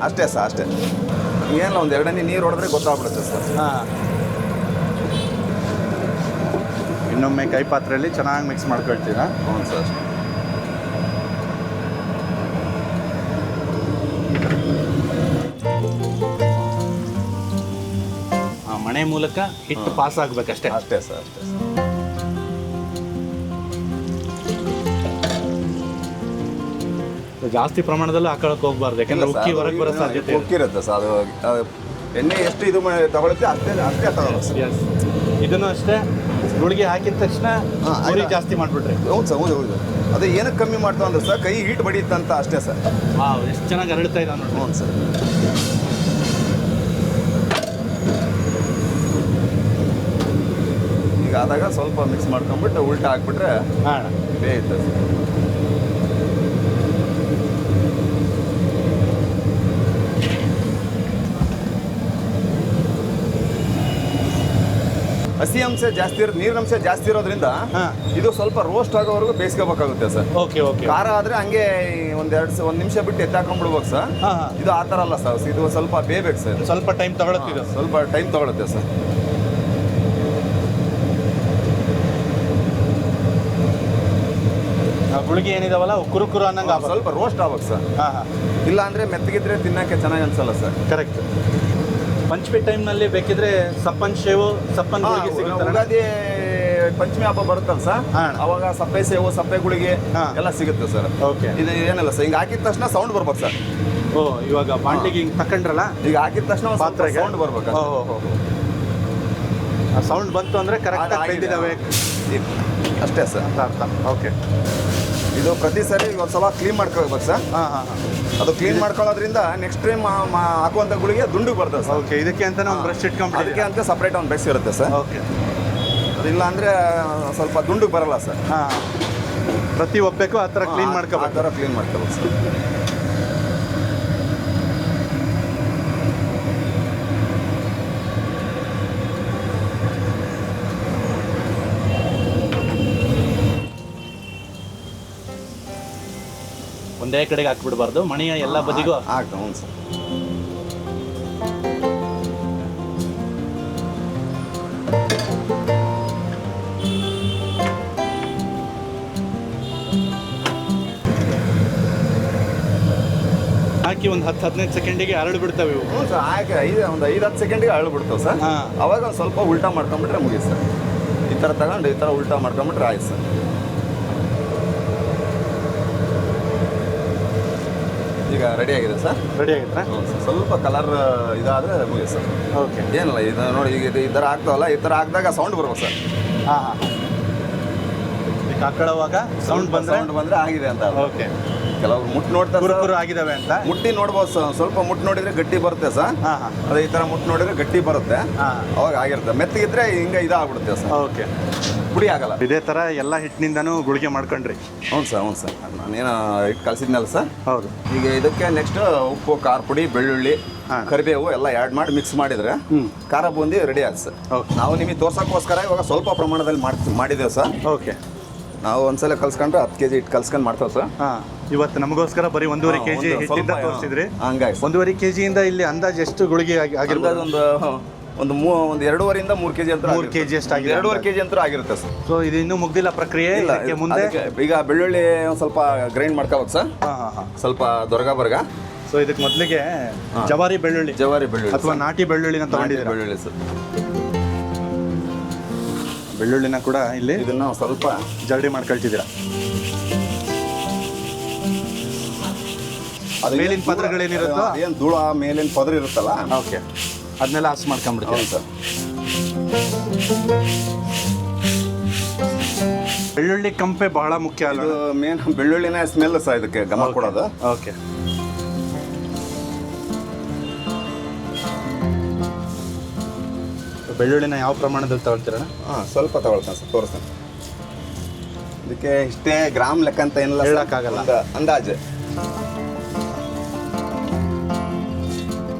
ಅಷ್ಟೇ ಸರ್. ಅಷ್ಟೇ ಏನಿಲ್ಲ, ಒಂದು 2 ಹನಿ ನೀರು ಹೊಡೆದ್ರೆ ಗೊತ್ತಾಗ್ಬಿಡುತ್ತೆ ಸರ್. ಇನ್ನೊಮ್ಮೆ ಕೈ ಪಾತ್ರೆಯಲ್ಲಿ ಚೆನ್ನಾಗಿ ಮಿಕ್ಸ್ ಮಾಡ್ಕೊಳ್ತೀರಾ? ಹ್ಞೂ ಸರ್. ಮಣೆ ಮೂಲಕ ಹಿಟ್ಟು ಪಾಸ್ ಆಗ್ಬೇಕಷ್ಟೇ. ಅಷ್ಟೇ ಸರ್. ಅಷ್ಟೇ ಸರ್. ಜಾಸ್ತಿ ಪ್ರಮಾಣದಲ್ಲಿ ಹಾಕೊಳಕ್ಕೆ ಹೋಗ್ಬಾರ್ದು, ಯಾಕಂದ್ರೆ ಉಕ್ಕಿ ಹೊರಗೆ ಬರೋ ಸಾಧ್ಯತೆ ಉಕ್ಕಿರುತ್ತೆ ಸರ್. ಅದು ಎಣ್ಣೆ ಎಷ್ಟು ಇದು ತಗೊಳುತ್ತೆ ಅಷ್ಟೇ ತಗೊಳ್ಳೋದು ಸರ್. ಇದನ್ನು ಅಷ್ಟೇ ಗುಳಿಗೆ ಹಾಕಿದ ತಕ್ಷಣ ಜಾಸ್ತಿ ಮಾಡಿಬಿಟ್ರಿ? ಹೌದು ಸರ್. ಹೌದು. ಅದು ಏನಕ್ಕೆ ಕಮ್ಮಿ ಮಾಡ್ತಾವ ಅಂದ್ರೆ ಸರ್, ಕೈ ಹೀಟ್ ಬಡಿಯುತ್ತಂತ ಅಷ್ಟೇ ಸರ್. ಎಷ್ಟು ಚೆನ್ನಾಗಿ ಹರಡ್ತಾ ಇದೆ ನೋಡಿ. ಹ್ಞೂ ಸರ್. ಈಗ ಆದಾಗ ಸ್ವಲ್ಪ ಮಿಕ್ಸ್ ಮಾಡ್ಕೊಂಡ್ಬಿಟ್ಟು ಉಲ್ಟಾ ಹಾಕ್ಬಿಟ್ರೆ ಬೇಯುತ್ತೆ ಸರ್. ಹಸಿ ಅಂಶ ಜಾಸ್ತಿ ನೀರಿನ ಅಂಶ ಜಾಸ್ತಿ ಇರೋದ್ರಿಂದ ಇದು ಸ್ವಲ್ಪ ರೋಸ್ಟ್ ಆಗೋವರೆಗೂ ಬೇಯಿಸ್ಕೋಬೇಕಾಗುತ್ತೆ ಸರ್. Okay okay. ಖಾರ ಆದರೆ ಹಂಗೆ ಒಂದು ನಿಮಿಷ ಬಿಟ್ಟು ಎತ್ತಾಕೊಂಡ್ಬಿಡ್ಬೇಕು ಸರ್. ಇದು ಆ ಥರ ಅಲ್ಲ ಸರ್, ಇದು ಸ್ವಲ್ಪ ಬೇಯಬೇಕು ಸರ್. ಸ್ವಲ್ಪ ಟೈಮ್ ತಗೊಳುತ್ತೆ. ಸ್ವಲ್ಪ ಟೈಮ್ ತಗೊಳುತ್ತೆ ಸರ್. ಗುಳಿಗೆ ಏನಿದಾವಲ್ಲ ಕುರುಕುರು ಅನ್ನಂಗೆ ಸ್ವಲ್ಪ ರೋಸ್ಟ್ ಆಗ್ಬೇಕು ಸರ್. ಇಲ್ಲ ಅಂದರೆ ಮೆತ್ತಗಿದ್ರೆ ತಿನ್ನೋಕ್ಕೆ ಚೆನ್ನಾಗಿ ಅನ್ಸಲ್ಲ ಸರ್. ಕರೆಕ್ಟ್. ಪಂಚಮಿ ಟೈಮ್ನಲ್ಲಿ ಬೇಕಿದ್ರೆ ಸಪ್ಪನ್ ಶೇವು, ಸಪ್ಪನ್ ಗುಳಿಗೆ ಸಿಗುತ್ತೆ. ಉಗಾದಿ ಪಂಚಮಿ ಹಬ್ಬ ಬರುತ್ತಲ್ಲ ಸರ್, ಅವಾಗ ಸಪ್ಪೆ ಸೇವು, ಸಪ್ಪೆ ಗುಳಿಗೆ ಎಲ್ಲ ಸಿಗುತ್ತೆ ಸರ್. ಓಕೆ. ಇದು ಏನಿಲ್ಲ ಸರ್, ಹಿಂಗೆ ಹಾಕಿದ ತಕ್ಷಣ ಸೌಂಡ್ ಬರ್ಬೇಕು ಸರ್. ಇವಾಗ ಬಾಂಡ್ಲಿಗೆ ಹಿಂಗೆ ತಕೊಂಡ್ರಲ್ಲ, ಈಗ ಹಾಕಿದ ತಕ್ಷಣ ಪಾತ್ರೆಗೆ ಸೌಂಡ್ ಬರ್ಬೇಕು. ಸೌಂಡ್ ಬಂತು ಅಂದರೆ ಕರೆಕ್ಟಾಗಿ ಬೆಂದಿದ್ದಾವೆ ಅಷ್ಟೇ ಸರ್. ಅರ್ಥ. ಓಕೆ. ಇದು ಪ್ರತಿ ಸರಿ ಒಂದು ಸಲ ಕ್ಲೀನ್ ಮಾಡ್ಕೊಳ್ಬೇಕು ಸರ್. ಅದು ಕ್ಲೀನ್ ಮಾಡ್ಕೊಳ್ಳೋದ್ರಿಂದ ನೆಕ್ಸ್ಟ್ ಟೈಮ್ ಹಾಕುವಂಥ ಗುಳಿಗೆ ದುಂಡು ಬರ್ತದೆ ಸರ್. ಓಕೆ. ಇದಕ್ಕೆ ಅಂತ ಒಂದು ಬ್ರಷ್ ಇಟ್ಕೊಂಡು ಅದಕ್ಕೆ ಅಂತ ಸಪ್ರೇಟ್ ಒಂದು ಬ್ರಷ್ ಇರುತ್ತೆ ಸರ್. ಓಕೆ. ಅದಿಲ್ಲ ಅಂದರೆ ಸ್ವಲ್ಪ ದುಂಡಿಗೆ ಬರಲ್ಲ ಸರ್. ಪ್ರತಿ ಒಬ್ಬಕ್ಕೂ ಆ ಥರ ಕ್ಲೀನ್ ಮಾಡ್ಕೋಬೇಕು. ಆ ಥರ ಕ್ಲೀನ್ ಮಾಡ್ಕೋಬೇಕು ಸರ್. ಒಂದೇ ಕಡೆಗೆ ಹಾಕ್ಬಿಡ್ಬಾರ್ದು, ಮಣಿಯ ಎಲ್ಲ ಬದಿಗೂ ಆಗ್ತದೆ. ಹ್ಞೂ ಸರ್. ಹಾಕಿ ಒಂದು 10-15 ಸೆಕೆಂಡಿಗೆ ಅರಳು ಬಿಡ್ತವೆ ಇವು. ಹ್ಞೂ ಸರ್. ಹಾಕಿ ಒಂದು 5-10 ಸೆಕೆಂಡಿಗೆ ಅರಳು ಬಿಡ್ತಾವೆ ಸರ್. ಅವಾಗ ಒಂದು ಸ್ವಲ್ಪ ಉಲ್ಟಾ ಮಾಡ್ಕೊಂಬಿಟ್ರೆ ಮುಗೀತು ಸರ್. ಈ ಥರ ತಗೊಂಡು ಈ ಥರ ಉಲ್ಟಾ ಮಾಡ್ಕೊಂಬಿಟ್ರೆ ಆಯ್ತು ಸರ್. ಈಗ ರೆಡಿ ಆಗಿದೆ ಸರ್. ರೆಡಿ ಆಗಿದ್ರೆ ಸ್ವಲ್ಪ ಕಲರ್ ಇದಾದರೆ ಮುಗಿದು ಸರ್. ಓಕೆ. ಏನಿಲ್ಲ, ಇದು ನೋಡಿ ಈಗ ಈ ಥರ ಆಗ್ತಾವಲ್ಲ, ಈ ಥರ ಹಾಕಿದಾಗ ಸೌಂಡ್ ಬರ್ಬೇಕು ಸರ್. ಹಾಂ. ಈಗ ಹಾಕೊಳ್ಳುವಾಗ ಸೌಂಡ್ ಬಂದರೆ ಆಗಿದೆ ಅಂತ. ಓಕೆ. ಕೆಲವರು ಮುಟ್ಟು ನೋಡ್ತಾರೆ ಕುರುಕುರು ಆಗಿದಾವೆ ಅಂತ. ಮುಟ್ಟಿ ನೋಡ್ಬೋದು ಸರ್. ಸ್ವಲ್ಪ ಮುಟ್ಟು ನೋಡಿದ್ರೆ ಗಟ್ಟಿ ಬರುತ್ತೆ ಸರ್. ಅದೇ ಈ ಥರ ಮುಟ್ಟು ನೋಡಿದ್ರೆ ಗಟ್ಟಿ ಬರುತ್ತೆ, ಅವಾಗ ಆಗಿರುತ್ತೆ. ಮೆತ್ತಗಿದ್ರೆ ಹಿಂಗೆ ಇದಾಗ್ಬಿಡುತ್ತೆ ಸರ್. ಓಕೆ. ಪುಡಿ ಆಗಲ್ಲ. ಇದೇ ಥರ ಎಲ್ಲ ಹಿಟ್ಟಿನಿಂದನೂ ಗುಳಿಗೆ ಮಾಡ್ಕೊಂಡ್ರಿ? ಹ್ಞೂ ಸರ್. ಹ್ಞೂ ಸರ್. ನಾನೇನು ಹಿಟ್ಟು ಕಲಿಸಿದ್ನಲ್ಲ ಸರ್. ಹೌದು. ಈಗ ಇದಕ್ಕೆ ನೆಕ್ಸ್ಟ್ ಉಪ್ಪು, ಖಾರ ಪುಡಿ, ಬೆಳ್ಳುಳ್ಳಿ, ಕರಿಬೇವು ಎಲ್ಲ ಆ್ಯಡ್ ಮಾಡಿ ಮಿಕ್ಸ್ ಮಾಡಿದರೆ ಖಾರ ಬೂಂದಿ ರೆಡಿ ಆಗುತ್ತೆ ಸರ್. ನಾವು ನಿಮಗೆ ತೋರ್ಸೋಕ್ಕೋಸ್ಕರ ಇವಾಗ ಸ್ವಲ್ಪ ಪ್ರಮಾಣದಲ್ಲಿ ಮಾಡಿದ್ದೇವೆ ಸರ್. ಓಕೆ. ನಾವು ಒಂದ್ಸಲ ಕಲ್ಸ್ಕೊಂಡ್ರೆ 10 kg ಹಿಟ್ಟು ಕಲ್ಸ್ಕೊಂಡು ಮಾಡ್ತೇವೆ ಸರ್. ಇವತ್ತು ನಮಗೋಸ್ಕರ ಬರೀ 1.5 kg ಹಿಟ್ಟಿಂದ ತೋರಿಸಿದ್ರಿ. ಹಂಗಾಗಿ 1.5 kg ಇಲ್ಲಿ ಅಂದಾಜು ಎಷ್ಟು ಗುಳಿಗೆ ಆಗಿರ್ಬೋದು? ಒಂದು 2.5-3 kg ಅಂತ. 3 kg ಎಷ್ಟು ಆಗಿದೆ? 2.5 kg ಅಂತ ಆಗಿರುತ್ತೆ ಸರ್. ಸೊ ಇದು ಇನ್ನೂ ಮುಗ್ದಿಲ್ಲ ಪ್ರಕ್ರಿಯೆ. ಇದಕ್ಕೆ ಮುಂದೆ ಈಗ ಬೆಳ್ಳುಳ್ಳಿ ಒಂದು ಸ್ವಲ್ಪ ಗ್ರೈಂಡ್ ಮಾಡ್ಕೋಬೇಕು ಸರ್. ಸ್ವಲ್ಪ ದೊರಗ. ಸೊ ಇದಕ್ಕೆ ಮೊದಲಿಗೆ ಜವಾರಿ ಬೆಳ್ಳುಳ್ಳಿ ಅಥವಾ ನಾಟಿ ಬೆಳ್ಳುಳ್ಳಿನ ತಗೊಂಡಿದ್ದೀರಾ? ಬೆಳ್ಳುಳ್ಳಿ ಸರ್. ಬೆಳ್ಳುಳ್ಳಿನ ಕೂಡ ಇಲ್ಲಿ ಇದನ್ನ ಸ್ವಲ್ಪ ಜರಡಿ ಮಾಡ್ಕೊಳ್ತಿದ್ದೀರಾ. ಮೇಲಿನ ಪದರಗಳೇನಿರುತ್ತೋ ಏನು ಧೂಳ ಮೇಲಿನ ಪದರ ಇರುತ್ತಲ್ಲ, ಓಕೆ, ಅದನ್ನೆಲ್ಲ ಹಸ್ ಮಾಡ್ಕೊಂಡ್ಬಿಡ್ತೀವಿ ಸರ್. ಬೆಳ್ಳುಳ್ಳಿ ಕಂಪೆ ಬಹಳ ಮುಖ್ಯ ಅಲ್ಲ? ಇದು ಮೇನ್ ಬೆಳ್ಳುಳ್ಳಿನ ಸ್ಮೆಲ್ ಸರ್ ಇದಕ್ಕೆ ಗಮ ಕೊಡೋದು. ಓಕೆ. ಬೆಳ್ಳುಳ್ಳಿನ ಯಾವ ಪ್ರಮಾಣದಲ್ಲಿ ತಗೊಳ್ತೀರಣ್ಣ? ಸ್ವಲ್ಪ ತಗೊಳ್ತಾನೆ ಸರ್, ತೋರಿಸ್ತಾನೆ. ಇದಕ್ಕೆ ಇಷ್ಟೇ ಗ್ರಾಮ್ ಲೆಕ್ಕ ಅಂತ ಏನಿಲ್ಲ, ಹೇಳಕ್ಕಾಗಲ್ಲ, ಅಂದಾಜು.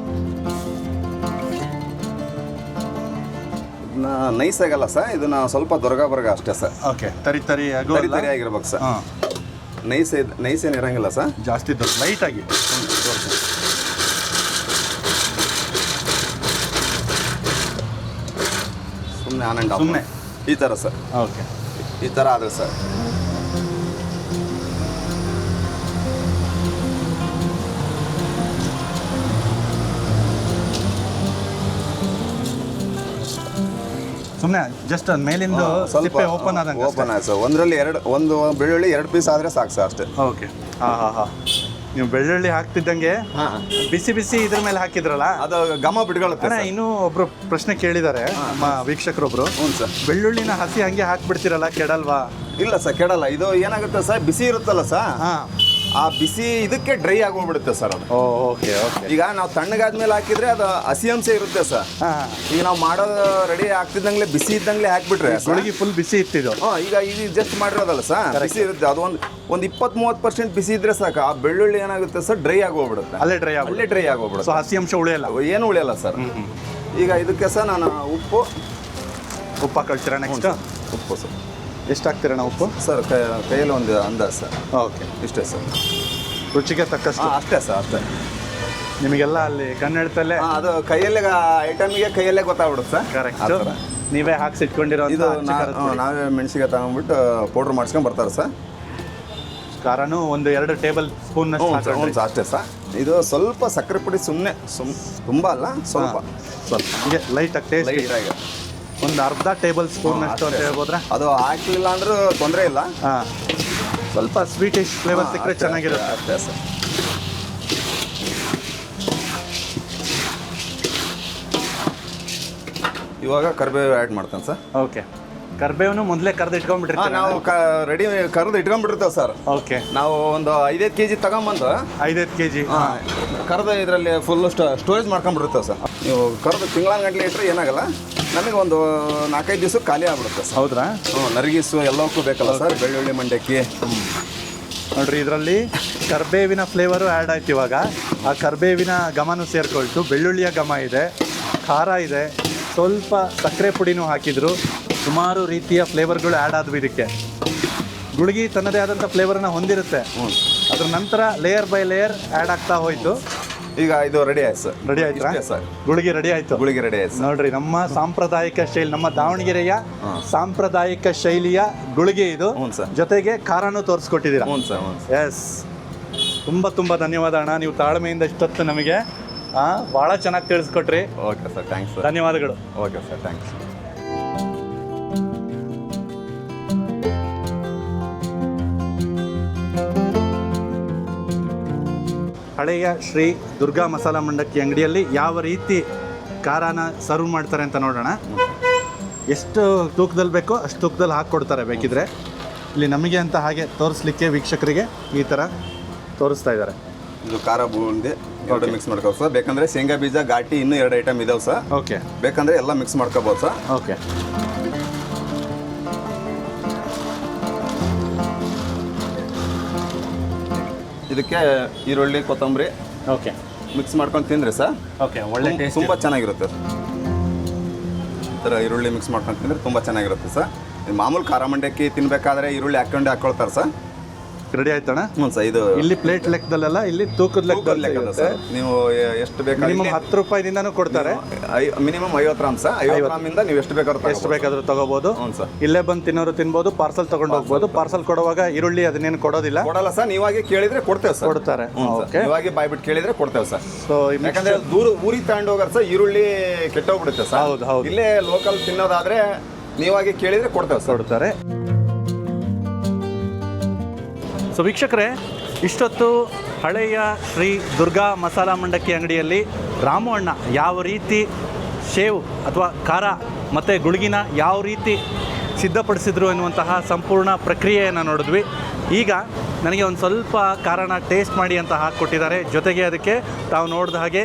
ಇದನ್ನ ನೈಸ್ ಆಗಲ್ಲ ಸರ್, ಇದನ್ನ ಸ್ವಲ್ಪ ದೊರಗ ಅಷ್ಟೇ ಸರ್. ಓಕೆ. ತರಿ ಆಗಿರ್ಬೇಕು ಸರ್. ನೈಸ್ ಏನು ಇರಂಗಿಲ್ಲ ಸರ್, ಜಾಸ್ತಿ ಲೈಟ್ ಆಗಿ. ಸುಮ್ಮನೆ ಆನ್ ಆ್ಯಂಡ್ ಸುಮ್ಮನೆ ಈ ಥರ ಸರ್. ಓಕೆ. ಈ ಥರ ಆದರೆ ಸರ್. ಸುಮ್ಮನೆ ಜಸ್ಟ್ ಮೇಲಿಂದ ಸ್ವಲ್ಪ ಓಪನ್ ಆದಂಗೆ. ಓಪನ್ ಆಯ್ತು ಸರ್. ಒಂದರಲ್ಲಿ ಒಂದು ಬೆಳ್ಳುಳ್ಳಿ 2 ಪೀಸ್ ಆದರೆ ಸಾಕು ಸರ್, ಅಷ್ಟೇ. ಓಕೆ. ಹಾಂ. ನೀವು ಬೆಳ್ಳುಳ್ಳಿ ಹಾಕ್ತಿದ್ದಂಗೆ ಬಿಸಿ ಇದ್ರ ಮೇಲೆ ಹಾಕಿದ್ರಲ್ಲ, ಅದು ಘಮ ಬಿಟ್ಕೊಳ್ಳುತ್ತೆ. ಇನ್ನೂ ಒಬ್ರು ಪ್ರಶ್ನೆ ಕೇಳಿದ್ದಾರೆ ನಮ್ಮ ವೀಕ್ಷಕರೊಬ್ರು. ಹ್ಞೂ ಸರ್. ಬೆಳ್ಳುಳ್ಳಿನ ಹಸಿ ಹಂಗೆ ಹಾಕ್ಬಿಡ್ತೀರಲ್ಲ, ಕೆಡಲ್ವಾ? ಇಲ್ಲ ಸರ್, ಕೆಡಲ್ಲ. ಇದು ಏನಾಗುತ್ತೆ ಸರ್, ಬಿಸಿ ಇರುತ್ತಲ್ಲ ಸರ್, ಆ ಬಿಸಿ ಇದಕ್ಕೆ ಡ್ರೈ ಆಗೋಗ್ಬಿಡುತ್ತೆ ಸರ್ ಅದು. ಓಕೆ. ಈಗ ನಾವು ತಣ್ಣಗಾದ್ಮೇಲೆ ಹಾಕಿದ್ರೆ ಅದು ಹಸಿ ಅಂಶ ಇರುತ್ತೆ ಸರ್. ಈಗ ನಾವು ಮಾಡೋದು ರೆಡಿ ಆಗ್ತಿದ್ದಂಗ್ಲೆ ಬಿಸಿ ಇದ್ದಂಗ್ಲೆ ಹಾಕ್ಬಿಟ್ರೆ ಗುಳಿಗೆ ಫುಲ್ ಬಿಸಿ ಇತ್ತಿದ್ದು. ಈಗ ಇದು ಜಸ್ಟ್ ಮಾಡಿರೋದಲ್ಲ ಸರ್, ಬಿಸಿ ಇರುತ್ತೆ. ಅದು ಒಂದು 20-30% ಬಿಸಿ ಇದ್ರೆ ಸಾಕು, ಆ ಬೆಳ್ಳುಳ್ಳಿ ಏನಾಗುತ್ತೆ ಸರ್, ಡ್ರೈ ಆಗೋಗ್ಬಿಡುತ್ತೆ. ಅಲ್ಲೇ ಡ್ರೈ ಆಗೋಗ್ಬಿಡುತ್ತೆ. ಸೊ ಹಸಿ ಅಂಶ ಉಳಿಯಲ್ಲ, ಏನು ಉಳಿಯಲ್ಲ ಸರ್. ಈಗ ಇದಕ್ಕೆ ಸರ್ ನಾನು ಉಪ್ಪು ಹಾಕೊಳ್ತೀರಾ? ನೆಕ್ಸ್ಟ್ ಉಪ್ಪು ಸರ್. ಎಷ್ಟು ಹಾಕ್ತೀರಣ್ಣ ಉಪ್ಪು? ಸರ್ ಕೈಯಲ್ಲಿ ಒಂದು ಅಂದಾಜು ಸರ್. ಓಕೆ. ಇಷ್ಟೇ ಸರ್, ರುಚಿಗೆ ತಕ್ಕಷ್ಟು. ಅಷ್ಟೇ ಸರ್, ಅಷ್ಟೇ. ನಿಮಗೆಲ್ಲ ಅಲ್ಲಿ ಕನ್ನಡದಲ್ಲೇ ಅದು ಕೈಯಲ್ಲೇ ಐಟಮಿಗೆ ಕೈಯಲ್ಲೇ ಗೊತ್ತಾಗ್ಬಿಡುತ್ತೆ ಸರ್. ಕರೆಕ್ಟ್. ನೀವೇ ಹಾಕ್ಸಿಟ್ಕೊಂಡಿರೋ ಇದು ನಾವೇ ಮೆಣಸಿಗೆ ತಗೊಂಡ್ಬಿಟ್ಟು ಪೌಡ್ರ್ ಮಾಡ್ಸ್ಕೊಂಡು ಬರ್ತಾರೆ ಸರ್. ಖಾರನೂ 1-2 ಟೇಬಲ್ ಸ್ಪೂನ್ ಅಷ್ಟೇ ಸರ್. ಇದು ಸ್ವಲ್ಪ ಸಕ್ಕರೆ ಪುಡಿ ಸುಮ್ಮನೆ ತುಂಬ ಅಲ್ಲ, ಸ್ವಲ್ಪ ಹಂಗೆ ಲೈಟಾಗಿ ಟೇಸ್ಟ್ ಲೈಟಾಗಿ ಒಂದು ಅರ್ಧ ಟೇಬಲ್ ಸ್ಪೂನ್ ಅಷ್ಟು ಅಂತ ಹೇಳ್ಬೋದ್ರೆ? ಅದು ಹಾಕ್ಲಿಲ್ಲ ಅಂದ್ರೂ ತೊಂದರೆ ಇಲ್ಲ. ಸ್ವಲ್ಪ ಸ್ವೀಟಿಶ್ ಫ್ಲೇವರ್ ಸಿಕ್ಕರೆ ಚೆನ್ನಾಗಿರುತ್ತೆ. ಅಷ್ಟೇ ಸರ್. ಇವಾಗ ಕರಿಬೇವು ಆ್ಯಡ್ ಮಾಡ್ತಾನೆ ಸರ್. ಓಕೆ. ಕರಿಬೇವನ್ನು ಮೊದಲೇ ಕರೆದು ಇಟ್ಕೊಂಡ್ಬಿಟ್ಟಿರ್ತೀವಿ ನಾವು. ರೆಡಿ ಕರೆದು ಇಟ್ಕೊಂಡ್ಬಿಟ್ಟಿರ್ತೇವೆ ಸರ್. ಓಕೆ. ನಾವು ಒಂದು 5 kg ತಗೊಂಬಂದು 5 kg ಕರೆದು ಇದರಲ್ಲಿ ಫುಲ್ ಸ್ಟೋರೇಜ್ ಮಾಡ್ಕೊಂಡ್ಬಿಟ್ಟಿರ್ತೇವೆ ಸರ್. ನೀವು ಕರೆದು ತಿಂಗಳಾನ್ಗಂಟ್ಲೆ ಇಟ್ಟರೆ ಏನಾಗಲ್ಲ, ನಮಗೆ ಒಂದು 4-5 ದಿವಸಕ್ಕೆ ಖಾಲಿ ಆಗ್ಬಿಡುತ್ತೆ ಸರ್. ಹೌದ್ರಾ? ನರಗಿಸು ಎಲ್ಲವಕ್ಕೂ ಬೇಕಲ್ಲ ಸರ್, ಬೆಳ್ಳುಳ್ಳಿ ಮಂಡಕ್ಕಿ. ನೋಡ್ರಿ, ಇದರಲ್ಲಿ ಕರಿಬೇವಿನ ಫ್ಲೇವರು ಆ್ಯಡ್ ಆಯ್ತು. ಇವಾಗ ಆ ಕರಿಬೇವಿನ ಘಮನೂ ಸೇರ್ಕೊಳ್ತು, ಬೆಳ್ಳುಳ್ಳಿಯ ಘಮ ಇದೆ, ಖಾರ ಇದೆ, ಸ್ವಲ್ಪ ಸಕ್ಕರೆ ಪುಡಿನೂ ಹಾಕಿದ್ರು, ಸುಮಾರು ರೀತಿಯ ಫ್ಲೇವರ್ಗಳು ಆ್ಯಡ್ ಆದವು ಇದಕ್ಕೆ. ಗುಳಿಗೆ ತನ್ನದೇ ಆದಂಥ ಫ್ಲೇವರನ್ನು ಹೊಂದಿರುತ್ತೆ. ಅದ್ರ ನಂತರ ಲೇಯರ್ ಬೈ ಲೇಯರ್ ಆ್ಯಡ್ ಆಗ್ತಾ ಹೋಯಿತು. ಈಗ ಇದು ರೆಡಿ ಆಯ್ತು ಸರ್. ರೆಡಿ ಆಯ್ತಾ ಸರ್? ಗುಳಿಗೆ ರೆಡಿ ಆಯಿತು. ಗುಳಿಗೆ ರೆಡಿ ಆಯ್ತು ನೋಡ್ರಿ, ನಮ್ಮ ಸಾಂಪ್ರದಾಯಿಕ ಶೈಲಿ, ನಮ್ಮ ದಾವಣಗೆರೆಯ ಸಾಂಪ್ರದಾಯಿಕ ಶೈಲಿಯ ಗುಳಿಗೆ ಇದು. ಹ್ಞೂ ಸರ್. ಜೊತೆಗೆ ಖಾರನೂ ತೋರಿಸ್ಕೊಟ್ಟಿದ್ದೀರಾ. ಹ್ಞೂ ಸರ್. ಹ್ಞೂ. ಎಸ್, ತುಂಬ ಧನ್ಯವಾದ ಅಣ್ಣ, ನೀವು ತಾಳ್ಮೆಯಿಂದ ಇಷ್ಟೊತ್ತು ನಮಗೆ ಭಾಳ ಚೆನ್ನಾಗಿ ತಿಳಿಸ್ಕೊಟ್ರಿ. Okay sir, thanks sir. ಧನ್ಯವಾದಗಳು. Okay sir, thanks. ಹಳೆಯ ಶ್ರೀ ದುರ್ಗಾ ಮಸಾಲ ಮಂಡಕ್ಕಿ ಅಂಗಡಿಯಲ್ಲಿ ಯಾವ ರೀತಿ ಖಾರನ ಸರ್ವ್ ಮಾಡ್ತಾರೆ ಅಂತ ನೋಡೋಣ. ಎಷ್ಟು ತೂಕದಲ್ಲಿ ಬೇಕೋ ಅಷ್ಟು ತೂಕದಲ್ಲಿ ಹಾಕ್ಕೊಡ್ತಾರೆ. ಬೇಕಿದ್ರೆ ಇಲ್ಲಿ ನಮಗೆ ಅಂತ ಹಾಗೆ ತೋರಿಸ್ಲಿಕ್ಕೆ ವೀಕ್ಷಕರಿಗೆ ಈ ಥರ ತೋರಿಸ್ತಾ ಇದ್ದಾರೆ. ಇದು ಖಾರ ಬೂಂದಿ ಎರಡು ಮಿಕ್ಸ್ ಮಾಡ್ಕೋಬೋದು ಸರ್. ಬೇಕಂದ್ರೆ ಶೇಂಗಾ ಬೀಜ, ಘಾಟಿ, ಇನ್ನೂ 2 ಐಟಮ್ ಇದಾವೆ ಸರ್. ಓಕೆ. ಬೇಕಂದ್ರೆ ಎಲ್ಲ ಮಿಕ್ಸ್ ಮಾಡ್ಕೋಬೋದು ಸರ್. ಓಕೆ. ಇದಕ್ಕೆ ಈರುಳ್ಳಿ, ಕೊತ್ತಂಬರಿ ಓಕೆ ಮಿಕ್ಸ್ ಮಾಡ್ಕೊಂಡು ತಿಂದ್ರೆ ಸರ್ ಓಕೆ ಒಳ್ಳೆ ಟೇಸ್ಟ್, ತುಂಬ ಚೆನ್ನಾಗಿರುತ್ತೆ. ಈ ಥರ ಈರುಳ್ಳಿ ಮಿಕ್ಸ್ ಮಾಡ್ಕೊಂಡು ತಿಂದರೆ ತುಂಬ ಚೆನ್ನಾಗಿರುತ್ತೆ ಸರ್. ಮಾಮೂಲು ಖಾರ ಮಂಡಕ್ಕಿ ತಿನ್ಬೇಕಾದ್ರೆ ಈರುಳ್ಳಿ ಹಾಕ್ಕೊಳ್ತಾರೆ ಸರ್. ರೆಡಿ ಆಯ್ತಣ್ಣ? ಹ್ಞೂ ಸರ್. ಇದು ಇಲ್ಲಿ ಪ್ಲೇಟ್ ಲೆಕ್ಕದಲ್ಲ, ಇಲ್ಲಿ ತೂಕದ ಲೆಕ್ಕದಲ್ಲಿ ಸರ್. ನೀವು ಎಷ್ಟು ಬೇಕಾದ್ರೆ ಮಿನಿಮಮ್ 10 ರೂಪಾಯಿದಿಂದನೂ ಕೊಡ್ತಾರೆ. Minimum 50 gram sir. 50 ಗ್ರಾಮಿಂದ ನೀವು ಎಷ್ಟು ಬೇಕಾದ್ರೂ ತಗೋಬಹುದು. ಹ್ಞೂ ಸರ್. ಇಲ್ಲೇ ಬಂದು ತಿನ್ನೋರು ತಿನ್ಬೋದು, ಪಾರ್ಸಲ್ ತಗೊಂಡು ಹೋಗ್ಬೋದು. ಪಾರ್ಸಲ್ ಕೊಡುವಾಗ ಈರುಳ್ಳಿ ಅದನ್ನೇನು ಕೊಡೋದಿಲ್ಲ ಸರ್. ನೀವಾಗಿ ಕೇಳಿದ್ರೆ ಕೊಡ್ತೇವೆ ಸರ್. ಕೊಡ್ತಾರೆ. ನೀವಾಗಿ ಬಾಯ್ಬಿಟ್ಟು ಕೇಳಿದ್ರೆ ಕೊಡ್ತೇವೆ ಸರ್. ಸೊ ಯಾಕಂದ್ರೆ ಊರಿಗೆ ತಗೊಂಡು ಹೋಗಾರ ಸರ್, ಈರುಳ್ಳಿ ಕೆಟ್ಟೋಗ್ಬಿಡುತ್ತೆ ಸರ್. ಹೌದು. ಇಲ್ಲೇ ಲೋಕಲ್ ತಿನ್ನೋದಾದ್ರೆ ನೀವಾಗಿ ಕೇಳಿದ್ರೆ ಕೊಡ್ತೇವೆ ಸರ್. ಕೊಡ್ತಾರೆ. ಸೊ ವೀಕ್ಷಕರೇ, ಇಷ್ಟೊತ್ತು ಹಳೆಯ ಶ್ರೀ ದುರ್ಗಾ ಮಸಾಲ ಮಂಡಕ್ಕಿ ಅಂಗಡಿಯಲ್ಲಿ ರಾಮು ಅಣ್ಣ ಯಾವ ರೀತಿ ಶೇವ್ ಅಥವಾ ಖಾರ ಮತ್ತು ಗುಳಿಗಿನ ಯಾವ ರೀತಿ ಸಿದ್ಧಪಡಿಸಿದ್ರು ಎನ್ನುವಂತಹ ಸಂಪೂರ್ಣ ಪ್ರಕ್ರಿಯೆಯನ್ನು ನೋಡಿದ್ವಿ. ಈಗ ನನಗೆ ಒಂದು ಸ್ವಲ್ಪ ಖಾರನ ಟೇಸ್ಟ್ ಮಾಡಿ ಅಂತ ಹಾಕಿಕೊಟ್ಟಿದ್ದಾರೆ. ಜೊತೆಗೆ ಅದಕ್ಕೆ ತಾವು ನೋಡಿದ ಹಾಗೆ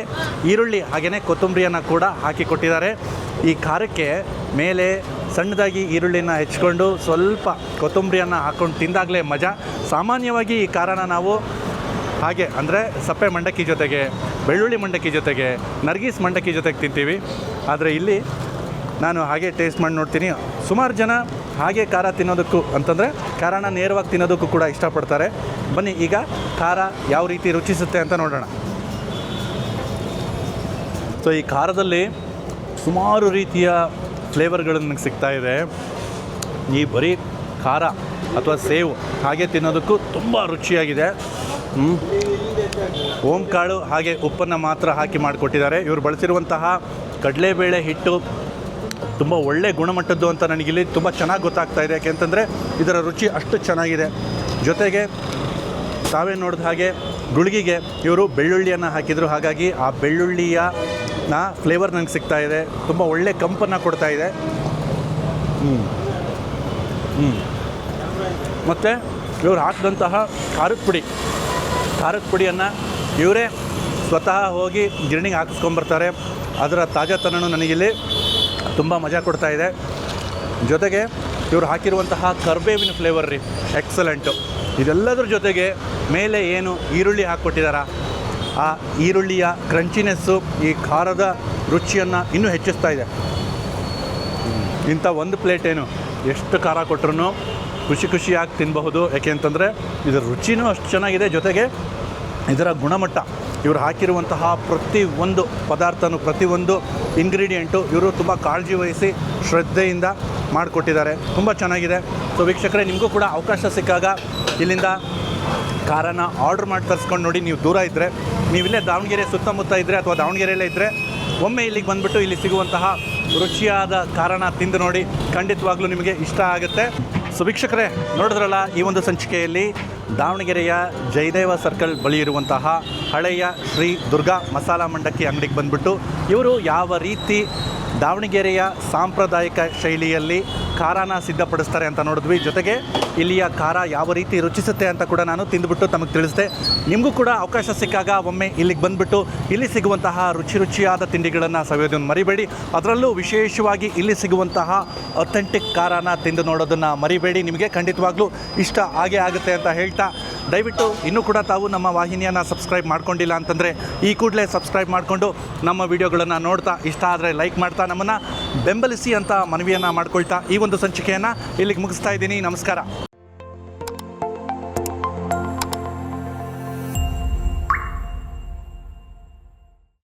ಈರುಳ್ಳಿ ಹಾಗೆಯೇ ಕೊತ್ತಂಬರಿಯನ್ನು ಕೂಡ ಹಾಕಿಕೊಟ್ಟಿದ್ದಾರೆ. ಈ ಖಾರಕ್ಕೆ ಮೇಲೆ ಸಣ್ಣದಾಗಿ ಈರುಳ್ಳಿನ ಹೆಚ್ಕೊಂಡು ಸ್ವಲ್ಪ ಕೊತ್ತಂಬರಿಯನ್ನು ಹಾಕ್ಕೊಂಡು ತಿಂದಾಗಲೇ ಮಜಾ. ಸಾಮಾನ್ಯವಾಗಿ ಈ ಖಾರನ ನಾವು ಹಾಗೆ ಅಂದರೆ ಸಪ್ಪೆ ಮಂಡಕ್ಕಿ ಜೊತೆಗೆ, ಬೆಳ್ಳುಳ್ಳಿ ಮಂಡಕ್ಕಿ ಜೊತೆಗೆ, ನರ್ಗೀಸ್ ಮಂಡಕ್ಕಿ ಜೊತೆಗೆ ತಿಂತೀವಿ. ಆದರೆ ಇಲ್ಲಿ ನಾನು ಹಾಗೆ ಟೇಸ್ಟ್ ಮಾಡಿ ನೋಡ್ತೀನಿ. ಸುಮಾರು ಜನ ಹಾಗೆ ಖಾರ ತಿನ್ನೋದಕ್ಕೂ ಅಂತಂದರೆ ಖಾರನ ನೇರವಾಗಿ ತಿನ್ನೋದಕ್ಕೂ ಕೂಡ ಇಷ್ಟಪಡ್ತಾರೆ. ಬನ್ನಿ ಈಗ ಖಾರ ಯಾವ ರೀತಿ ರುಚಿಸುತ್ತೆ ಅಂತ ನೋಡೋಣ. ಸೊ ಈ ಖಾರದಲ್ಲಿ ಸುಮಾರು ರೀತಿಯ ಫ್ಲೇವರ್ಗಳು ನನಗೆ ಸಿಗ್ತಾ ಇದೆ. ಈ ಬರೀ ಖಾರ ಅಥವಾ ಸೇವು ಹಾಗೆ ತಿನ್ನೋದಕ್ಕೂ ತುಂಬ ರುಚಿಯಾಗಿದೆ. ಓಂಕಾಳು ಹಾಗೆ ಉಪ್ಪನ್ನು ಮಾತ್ರ ಹಾಕಿ ಮಾಡಿಕೊಟ್ಟಿದ್ದಾರೆ. ಇವರು ಬಳಸಿರುವಂತಹ ಕಡಲೆಬೇಳೆ ಹಿಟ್ಟು ತುಂಬ ಒಳ್ಳೆ ಗುಣಮಟ್ಟದ್ದು ಅಂತ ನನಗಿಲ್ಲಿ ತುಂಬ ಚೆನ್ನಾಗಿ ಗೊತ್ತಾಗ್ತಾ ಇದೆ. ಯಾಕೆಂತಂದರೆ ಇದರ ರುಚಿ ಅಷ್ಟು ಚೆನ್ನಾಗಿದೆ. ಜೊತೆಗೆ ತಾವೇ ನೋಡಿದ ಹಾಗೆ ಗುಳಿಗೆಗೆ ಇವರು ಬೆಳ್ಳುಳ್ಳಿಯನ್ನು ಹಾಕಿದರು. ಹಾಗಾಗಿ ಆ ಬೆಳ್ಳುಳ್ಳಿಯ ಫ್ಲೇವರ್ ನನಗೆ ಸಿಗ್ತಾ ಇದೆ. ತುಂಬ ಒಳ್ಳೆ ಕಂಪನ್ನು ಕೊಡ್ತಾ ಇದೆ. ಮತ್ತು ಇವರು ಹಾಕಿದಂತಹ ಖಾರದ ಪುಡಿಯನ್ನು ಇವರೇ ಸ್ವತಃ ಹೋಗಿ ಗಿರಣಿಗೆ ಹಾಕಿಸ್ಕೊಂಬರ್ತಾರೆ. ಅದರ ತಾಜಾತನೂ ನನಗಿಲ್ಲಿ ತುಂಬ ಮಜಾ ಕೊಡ್ತಾ ಇದೆ. ಜೊತೆಗೆ ಇವರು ಹಾಕಿರುವಂತಹ ಕರ್ಬೇವಿನ ಫ್ಲೇವರ್ ರೀ ಎಕ್ಸಲೆಂಟು. ಇದೆಲ್ಲದರ ಜೊತೆಗೆ ಮೇಲೆ ಏನು ಈರುಳ್ಳಿ ಹಾಕ್ಕೊಟ್ಟಿದ್ದಾರೆ, ಆ ಈರುಳ್ಳಿಯ ಕ್ರಂಚಿನೆಸ್ಸು ಈ ಖಾರದ ರುಚಿಯನ್ನು ಇನ್ನೂ ಹೆಚ್ಚಿಸ್ತಾ ಇದೆ. ಇಂಥ ಒಂದು ಪ್ಲೇಟ್ ಏನು ಎಷ್ಟು ಖಾರ ಕೊಟ್ಟರು ಖುಷಿಯಾಗಿ ತಿನ್ನಬಹುದು. ಯಾಕೆ ಅಂತಂದರೆ ಇದರ ರುಚಿನೂ ಅಷ್ಟು ಚೆನ್ನಾಗಿದೆ. ಜೊತೆಗೆ ಇದರ ಗುಣಮಟ್ಟ, ಇವರು ಹಾಕಿರುವಂತಹ ಪ್ರತಿಯೊಂದು ಪದಾರ್ಥನೂ, ಪ್ರತಿಯೊಂದು ಇಂಗ್ರೀಡಿಯೆಂಟು ಇವರು ತುಂಬ ಕಾಳಜಿ ವಹಿಸಿ ಶ್ರದ್ಧೆಯಿಂದ ಮಾಡಿಕೊಟ್ಟಿದ್ದಾರೆ. ತುಂಬ ಚೆನ್ನಾಗಿದೆ. ಸೊ ವೀಕ್ಷಕರೇ, ನಿಮಗೂ ಕೂಡ ಅವಕಾಶ ಸಿಕ್ಕಾಗ ಇಲ್ಲಿಂದ ಖಾರನ ಆರ್ಡ್ರ್ ಮಾಡಿ ತರಿಸ್ಕೊಂಡು ನೋಡಿ. ನೀವು ದೂರ ಇದ್ದರೆ, ನೀವಿಲ್ಲೇ ದಾವಣಗೆರೆ ಸುತ್ತಮುತ್ತ ಇದ್ದರೆ ಅಥವಾ ದಾವಣಗೆರೆಯಲ್ಲೇ ಇದ್ದರೆ ಒಮ್ಮೆ ಇಲ್ಲಿಗೆ ಬಂದುಬಿಟ್ಟು ಇಲ್ಲಿ ಸಿಗುವಂತಹ ರುಚಿಯಾದ ಖಾರನ ತಿಂದು ನೋಡಿ. ಖಂಡಿತವಾಗ್ಲೂ ನಿಮಗೆ ಇಷ್ಟ ಆಗುತ್ತೆ. ಸೊ ವೀಕ್ಷಕರೇ, ನೋಡಿದ್ರಲ್ಲ ಈ ಒಂದು ಸಂಚಿಕೆಯಲ್ಲಿ ದಾವಣಗೆರೆಯ ಜಯದೇವ ಸರ್ಕಲ್ ಬಳಿ ಇರುವಂತಹ ಹಳೆಯ ಶ್ರೀ ದುರ್ಗಾ ಮಸಾಲ ಮಂಡಕ್ಕಿ ಅಂಗಡಿಗೆ ಬಂದುಬಿಟ್ಟು ಇವರು ಯಾವ ರೀತಿ ದಾವಣಗೆರೆಯ ಸಾಂಪ್ರದಾಯಿಕ ಶೈಲಿಯಲ್ಲಿ ಖಾರನ ಸಿದ್ಧಪಡಿಸ್ತಾರೆ ಅಂತ ನೋಡಿದ್ವಿ. ಜೊತೆಗೆ ಇಲ್ಲಿಯ ಖಾರ ಯಾವ ರೀತಿ ರುಚಿಸುತ್ತೆ ಅಂತ ಕೂಡ ನಾನು ತಿಂದುಬಿಟ್ಟು ತಮಗೆ ತಿಳಿಸಿದೆ. ನಿಮಗೂ ಕೂಡ ಅವಕಾಶ ಸಿಕ್ಕಾಗ ಒಮ್ಮೆ ಇಲ್ಲಿಗೆ ಬಂದುಬಿಟ್ಟು ಇಲ್ಲಿ ಸಿಗುವಂತಹ ರುಚಿಯಾದ ತಿಂಡಿಗಳನ್ನು ಸವಿಯೋದನ್ನು ಮರಿಬೇಡಿ. ಅದರಲ್ಲೂ ವಿಶೇಷವಾಗಿ ಇಲ್ಲಿ ಸಿಗುವಂತಹ ಅಥೆಂಟಿಕ್ ಖಾರನ ತಿಂದು ನೋಡೋದನ್ನು ಮರಿಬೇಡಿ. ನಿಮಗೆ ಖಂಡಿತವಾಗ್ಲೂ ಇಷ್ಟ ಆಗೇ ಆಗುತ್ತೆ ಅಂತ ಹೇಳ್ತಾ, ದಯವಿಟ್ಟು ಇನ್ನೂ ಕೂಡ ತಾವು ನಮ್ಮ ವಾಹಿನಿಯನ್ನು ಸಬ್ಸ್ಕ್ರೈಬ್ ಮಾಡ್ಕೊಂಡಿಲ್ಲ ಅಂತಂದರೆ ಈ ಕೂಡಲೇ ಸಬ್ಸ್ಕ್ರೈಬ್ ಮಾಡಿಕೊಂಡು ನಮ್ಮ ವಿಡಿಯೋಗಳನ್ನು ನೋಡ್ತಾ, ಇಷ್ಟ ಆದರೆ ಲೈಕ್ ಮಾಡ್ತಾ ನಮ್ಮನ್ನು ಬೆಂಬಲಿಸಿ ಅಂತ ಮನವಿಯನ್ನು ಮಾಡ್ಕೊಳ್ತಾ ಈ ಒಂದು ಸಂಚಿಕೆಯನ್ನು ಇಲ್ಲಿಗೆ ಮುಗಿಸ್ತಾ ಇದ್ದೀನಿ. ನಮಸ್ಕಾರ.